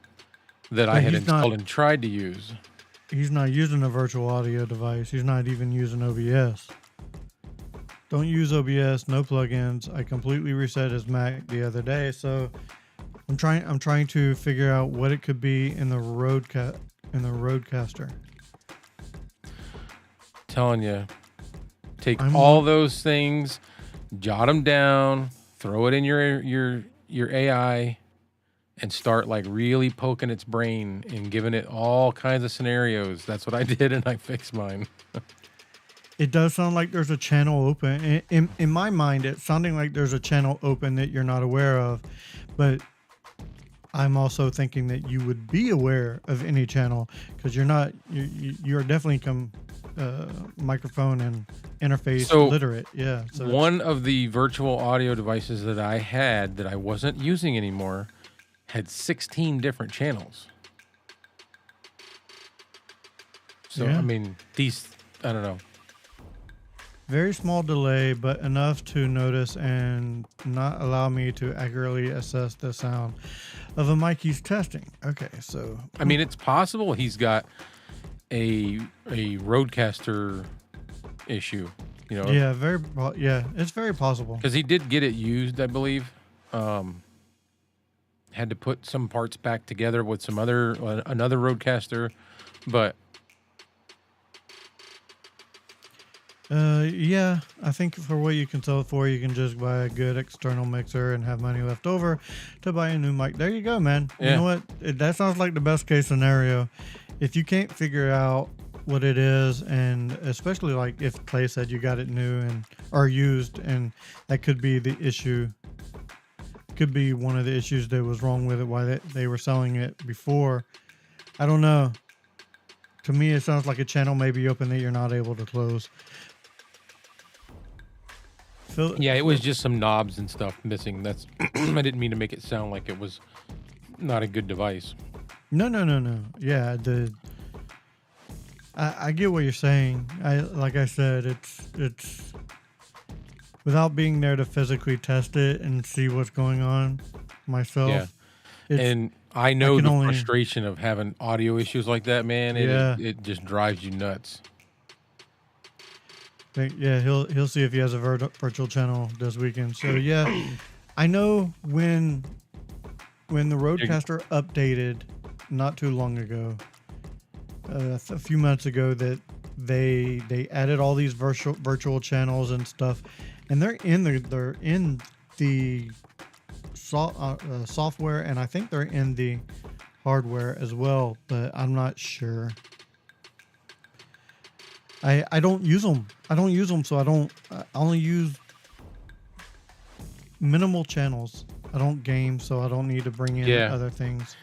that I But had he's not. installed and tried to use. He's not using a virtual audio device. He's not even using OBS. Don't use OBS. No plugins. I completely reset his Mac the other day, so I'm trying to figure out what it could be in the Roadcaster. Telling you, take I'm all not- those things, jot them down, throw it in your AI, and start like really poking its brain and giving it all kinds of scenarios. That's what I did, and I fixed mine. It does sound like there's a channel open. In my mind, it's sounding like there's a channel open that you're not aware of, but I'm also thinking that you would be aware of any channel because you're definitely microphone and interface So, literate. Yeah. So One of the virtual audio devices that I had that I wasn't using anymore had 16 different channels. So, Yeah. I mean, I don't know. very small delay, but enough to notice and not allow me to accurately assess the sound of a mic he's testing. Okay, so I mean, it's possible he's got a Roadcaster issue, you know? yeah, it's very possible. Because he did get it used, I believe. Had to put some parts back together with some another Roadcaster, but Yeah, I think for what you can sell it for, you can just buy a good external mixer and have money left over to buy a new mic. There you go, man. You Yeah. know what? That sounds like the best case scenario. If you can't figure out what it is, and especially like if Clay said you got it new and or used, and that could be the issue. Could be one of the issues that was wrong with it. Why they were selling it before. I don't know. To me, it sounds like a channel may be open that you're not able to close. yeah, it was just some knobs and stuff missing. That's I didn't mean to make it sound like it was not a good device. No. Yeah, I get what you're saying. Like I said, it's without being there to physically test it and see what's going on myself. Yeah. It's, And I know can the only- frustration of having audio issues like that, man. Yeah. It just drives you nuts. yeah, he'll see if he has a virtual channel this weekend. So yeah, I know when the Roadcaster updated not too long ago, a few months ago, that they added all these virtual channels and stuff, and they're in the software, and I think they're in the hardware as well, but I'm not sure. I don't use them. So I only use minimal channels. I don't game, so I don't need to bring in Yeah. other things.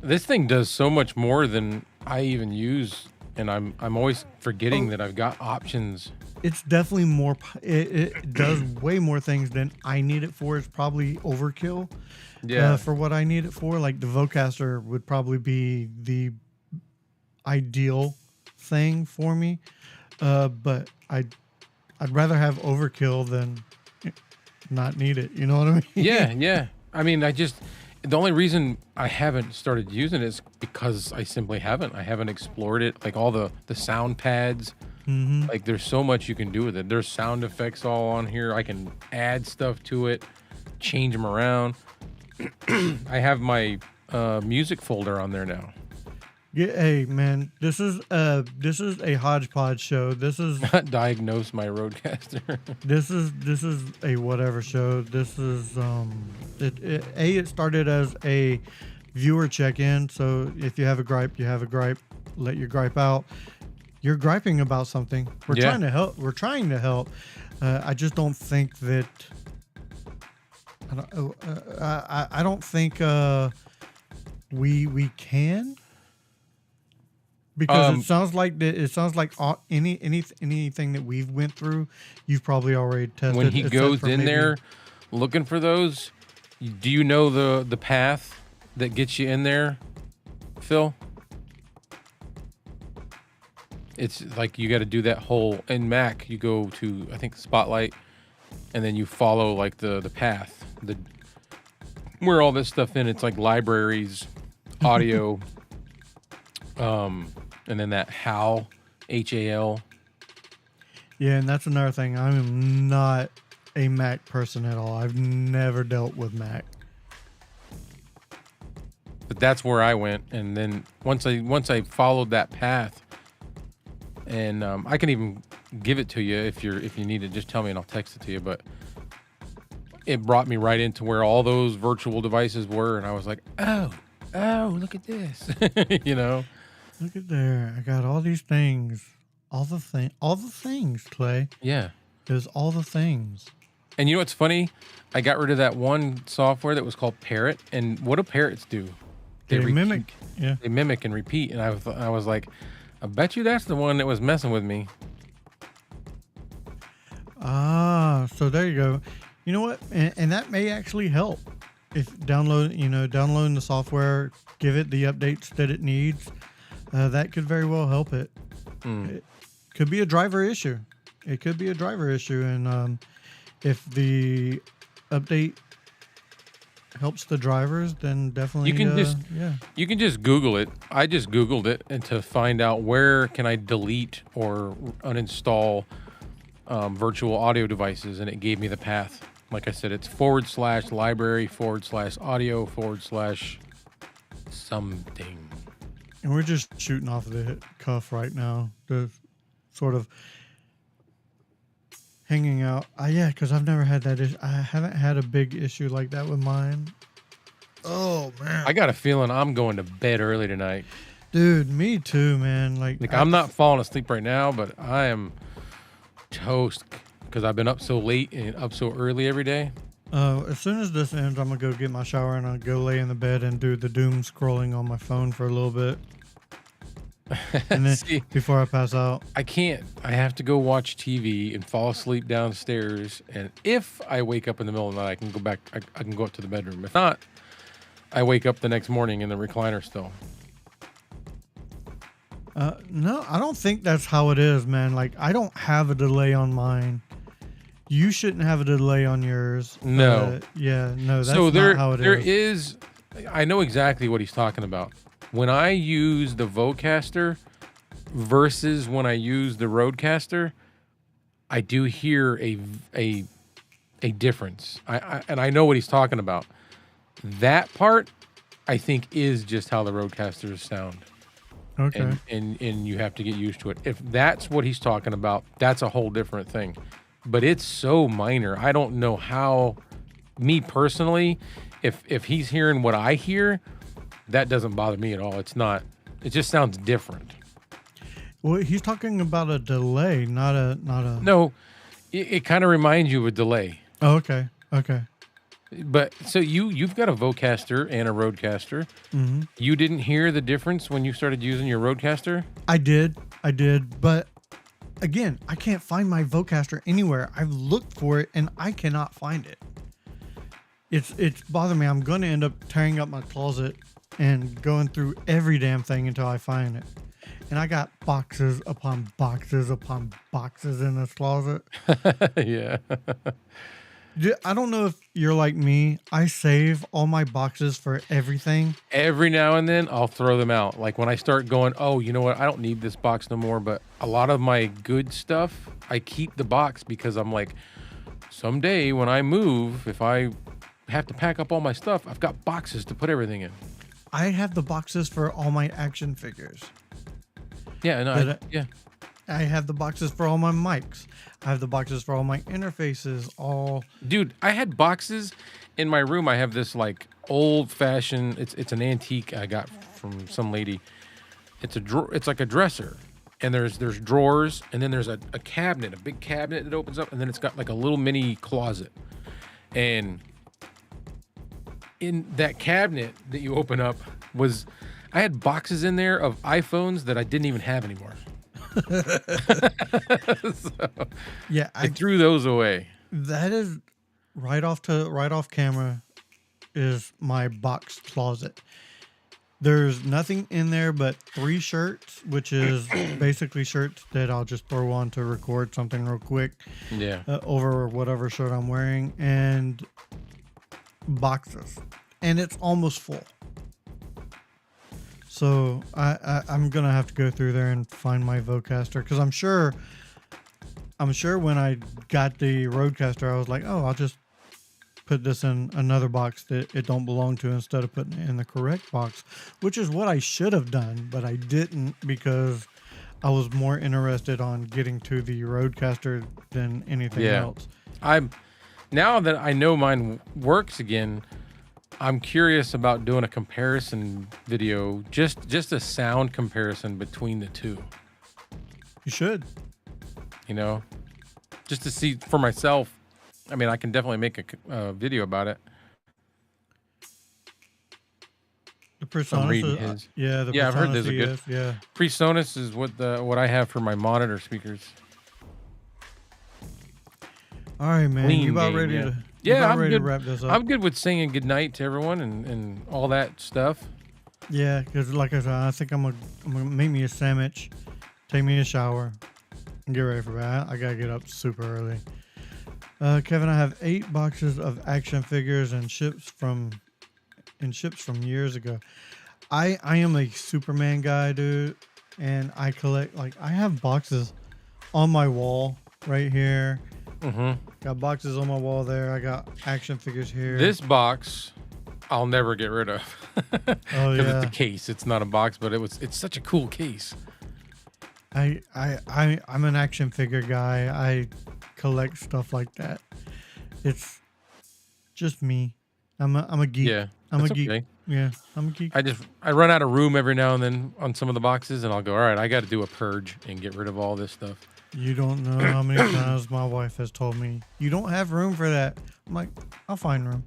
This thing does so much more than I even use, and I'm always forgetting that I've got options. It's definitely more. It does way more things than I need it for. It's probably overkill. Yeah. For what I need it for, like the Vocaster would probably be the ideal thing for me. But I'd rather have overkill than not need it. You know what I mean? Yeah. I mean, the only reason I haven't started using it is because I simply haven't. I haven't explored it. Like all the sound pads. Mm-hmm. Like there's so much you can do with it. There's sound effects all on here. I can add stuff to it, change them around. I have my music folder on there now. Yeah, hey man, this is a hodgepodge show. This is Diagnose my Roadcaster. this is a whatever show. This is it started as a viewer check-in. So if you have a gripe, you have a gripe. Let your gripe out. You're griping about something. We're Yeah. trying to help. We're trying to help. I just don't think that. I don't think we can. Because it sounds like anything that we've went through, you've probably already tested. When he except goes for in maybe- there looking for those, do you know the path that gets you in there, Phil? It's like you got to do that whole in Mac. You go to I think Spotlight, and then you follow like the path. where all this stuff in. It's like libraries, audio, and then that HAL, HAL. Yeah, and that's another thing. I am not a Mac person at all. I've never dealt with Mac. But that's where I went, and then once I followed that path, and I can even give it to you if you need it. Just tell me and I'll text it to you. But it brought me right into where all those virtual devices were, and I was like, oh, look at this, you know. Look at there. I got all these things. All the things, Clay. Yeah. There's all the things. And you know what's funny? I got rid of that one software that was called Parrot, and what do parrots do? They repeat. mimic. Yeah. They mimic and repeat, and I was like, I bet you that's the one that was messing with me. So there you go. You know what? And that may actually help if downloading the software, give it the updates that it needs. That could very well help it. It could be a driver issue. It could be a driver issue, and if the update helps the drivers, then definitely you can just Google it. I just Googled it and to find out where can I delete or uninstall virtual audio devices, and it gave me the path. Like I said, it's /library/audio/something. And we're just shooting off the cuff right now, the sort of hanging out. Yeah, because I've never had that issue. I haven't had a big issue like that with mine. Oh man, I got a feeling I'm going to bed early tonight. Dude, me too, man. Like I'm not falling asleep right now, but I am toast because I've been up so late and up so early every day. As soon as this ends, I'm gonna go get my shower and I'll go lay in the bed and do the doom scrolling on my phone for a little bit, and then before I pass out. I can't. I have to go watch TV and fall asleep downstairs. And if I wake up in the middle of the night, I can go back. I can go up to the bedroom. If not, I wake up the next morning in the recliner still. No, I don't think that's how it is, man. Like, I don't have a delay on mine. You shouldn't have a delay on yours. No. No, that's so not how it there is. I know exactly what he's talking about. When I use the Vocaster versus when I use the Rodecaster, I do hear a difference. And I know what he's talking about. That part, I think, is just how the Roadcasters sound. Okay. And you have to get used to it. If that's what he's talking about, that's a whole different thing. But it's so minor. I don't know how, me personally, if he's hearing what I hear, that doesn't bother me at all. It's not. It just sounds different. Well, he's talking about a delay, not a. No, it kind of reminds you of a delay. Oh, okay. Okay. But so you've got a Vocaster and a Rodecaster. Mm-hmm. You didn't hear the difference when you started using your Rodecaster? I did, but again, I can't find my Vocaster anywhere. I've looked for it and I cannot find it. It's bothering me. I'm going to end up tearing up my closet and going through every damn thing until I find it. And I got boxes upon boxes upon boxes in this closet. Yeah. I don't know if you're like me. I save all my boxes for everything. Every now and then I'll throw them out. Like when I start going, oh, you know what? I don't need this box no more. But a lot of my good stuff, I keep the box because I'm like, someday when I move, if I have to pack up all my stuff, I've got boxes to put everything in. I have the boxes for all my action figures. Yeah, no, I have the boxes for all my mics. I have the boxes for all my interfaces. Dude, I had boxes in my room. I have this like old fashioned. It's an antique I got from some lady. It's like a dresser, and there's drawers, and then there's a cabinet, a big cabinet that opens up, and then it's got like a little mini closet. And in that cabinet that you open up I had boxes in there of iPhones that I didn't even have anymore. Yeah, I threw those away. That is right off camera is my box closet. There's nothing in there but 3 shirts, which is basically shirts that I'll just throw on to record something real quick. Yeah. Over whatever shirt I'm wearing, and boxes. and it's almost full. So I'm gonna have to go through there and find my Vocaster, because I'm sure when I got the Roadcaster, I was like, oh, I'll just put this in another box that it don't belong to instead of putting it in the correct box, which is what I should have done, but I didn't, because I was more interested on getting to the Roadcaster than anything else. Now that I know mine works again, I'm curious about doing a comparison video, just a sound comparison between the two. You should. You know, just to see for myself. I mean, I can definitely make a video about it. The PreSonus, I've heard there's a good. Yeah. PreSonus is what I have for my monitor speakers. All right, man. Clean You about game, ready yeah. to? Yeah, I'm ready good. to wrap this up. I'm good with saying goodnight to everyone and all that stuff. Yeah, because like I said, I think I'm gonna make me a sandwich, take me a shower, and get ready for bed. I gotta get up super early. Kevin, I have 8 boxes of action figures and ships from years ago. I am a Superman guy, dude, and I collect, like, I have boxes on my wall right here. Got boxes on my wall there. I got action figures here. This box, I'll never get rid of. Oh yeah, it's a case. It's not a box, but it's such a cool case. I'm an action figure guy. I collect stuff like that. It's just me. I'm a geek. Yeah, I'm a that's geek. okay. Yeah, I'm a geek. I run out of room every now and then on some of the boxes, and I'll go, all right, I got to do a purge and get rid of all this stuff. You don't know how many times my wife has told me, you don't have room for that. I'm like, I'll find room.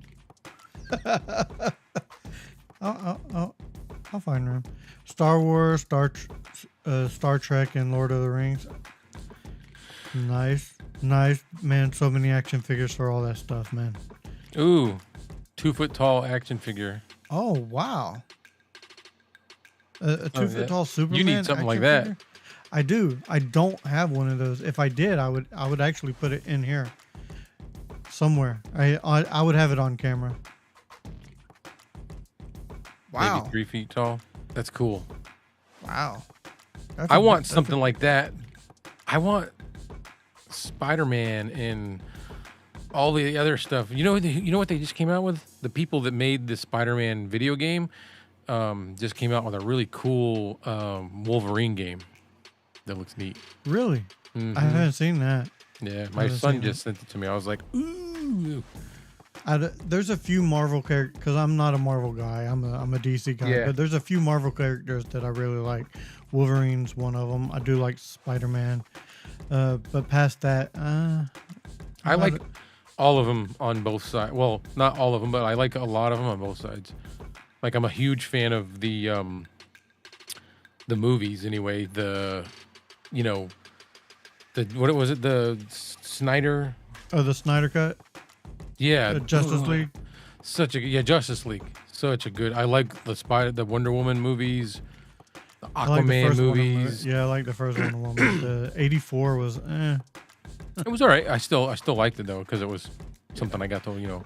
I'll find room. Star Wars, Star Trek, and Lord of the Rings. Nice, man. So many action figures for all that stuff, man. Ooh, 2 foot tall action figure. Oh wow. A 2 foot tall Superman. You need something like figure? that. I do. I don't have one of those. If I did, I would actually put it in here somewhere. I would have it on camera. Wow. Maybe 3 feet tall. That's cool. Wow. I want something like that. I want Spider-Man and all the other stuff. You know what they just came out with? The people that made the Spider-Man video game just came out with a really cool Wolverine game that looks neat. Really? I haven't seen that. Yeah, my son just sent it to me. I was like, ooh. There's a few Marvel characters, because I'm not a Marvel guy. I'm a DC guy. Yeah. But there's a few Marvel characters that I really like. Wolverine's one of them. I do like Spider-Man. But past that, I like all of them on both sides. Well, not all of them, but I like a lot of them on both sides. Like, I'm a huge fan of the movies anyway. What was it? The Snyder. Oh, the Snyder Cut. Yeah, Justice League. Justice League. Such a good. I like the Wonder Woman movies, the I like the Aquaman first movies. Yeah, I like the first Wonder Woman. The 84 was. It was all right. I still liked it though, because it was something I got to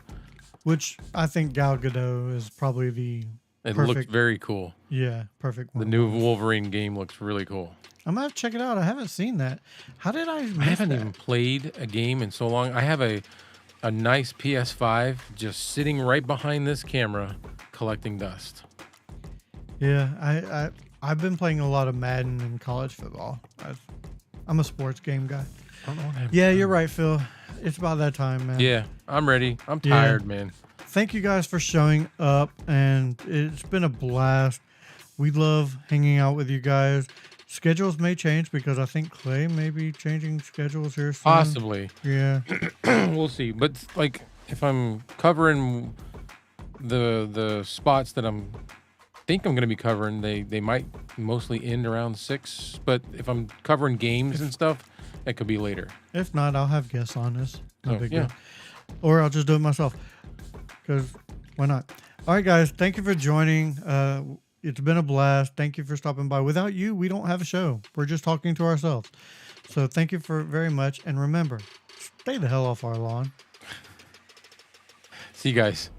Which I think Gal Gadot is probably the. It perfect, looked very cool. Yeah, perfect. The new Wolverine game looks really cool. I'm gonna have to check it out. I haven't seen that. How did I? I haven't even played a game in so long. I have a nice PS5 just sitting right behind this camera, collecting dust. Yeah, I've been playing a lot of Madden and college football. I'm a sports game guy. Yeah, you're right, Phil. It's about that time, man. Yeah, I'm ready. I'm tired, man. Thank you guys for showing up, and it's been a blast. We love hanging out with you guys. Schedules may change because I think Clay may be changing schedules here soon. Possibly. Yeah. We'll see. But like, if I'm covering the spots that I'm going to be covering, they might mostly end around 6. But if I'm covering games and stuff, it could be later. If not, I'll have guests on this. No big deal. Yeah. Or I'll just do it myself. Because why not? All right, guys. Thank you for joining. It's been a blast. Thank you for stopping by. Without you, we don't have a show. We're just talking to ourselves. So thank you for very much. And remember, stay the hell off our lawn. See you guys.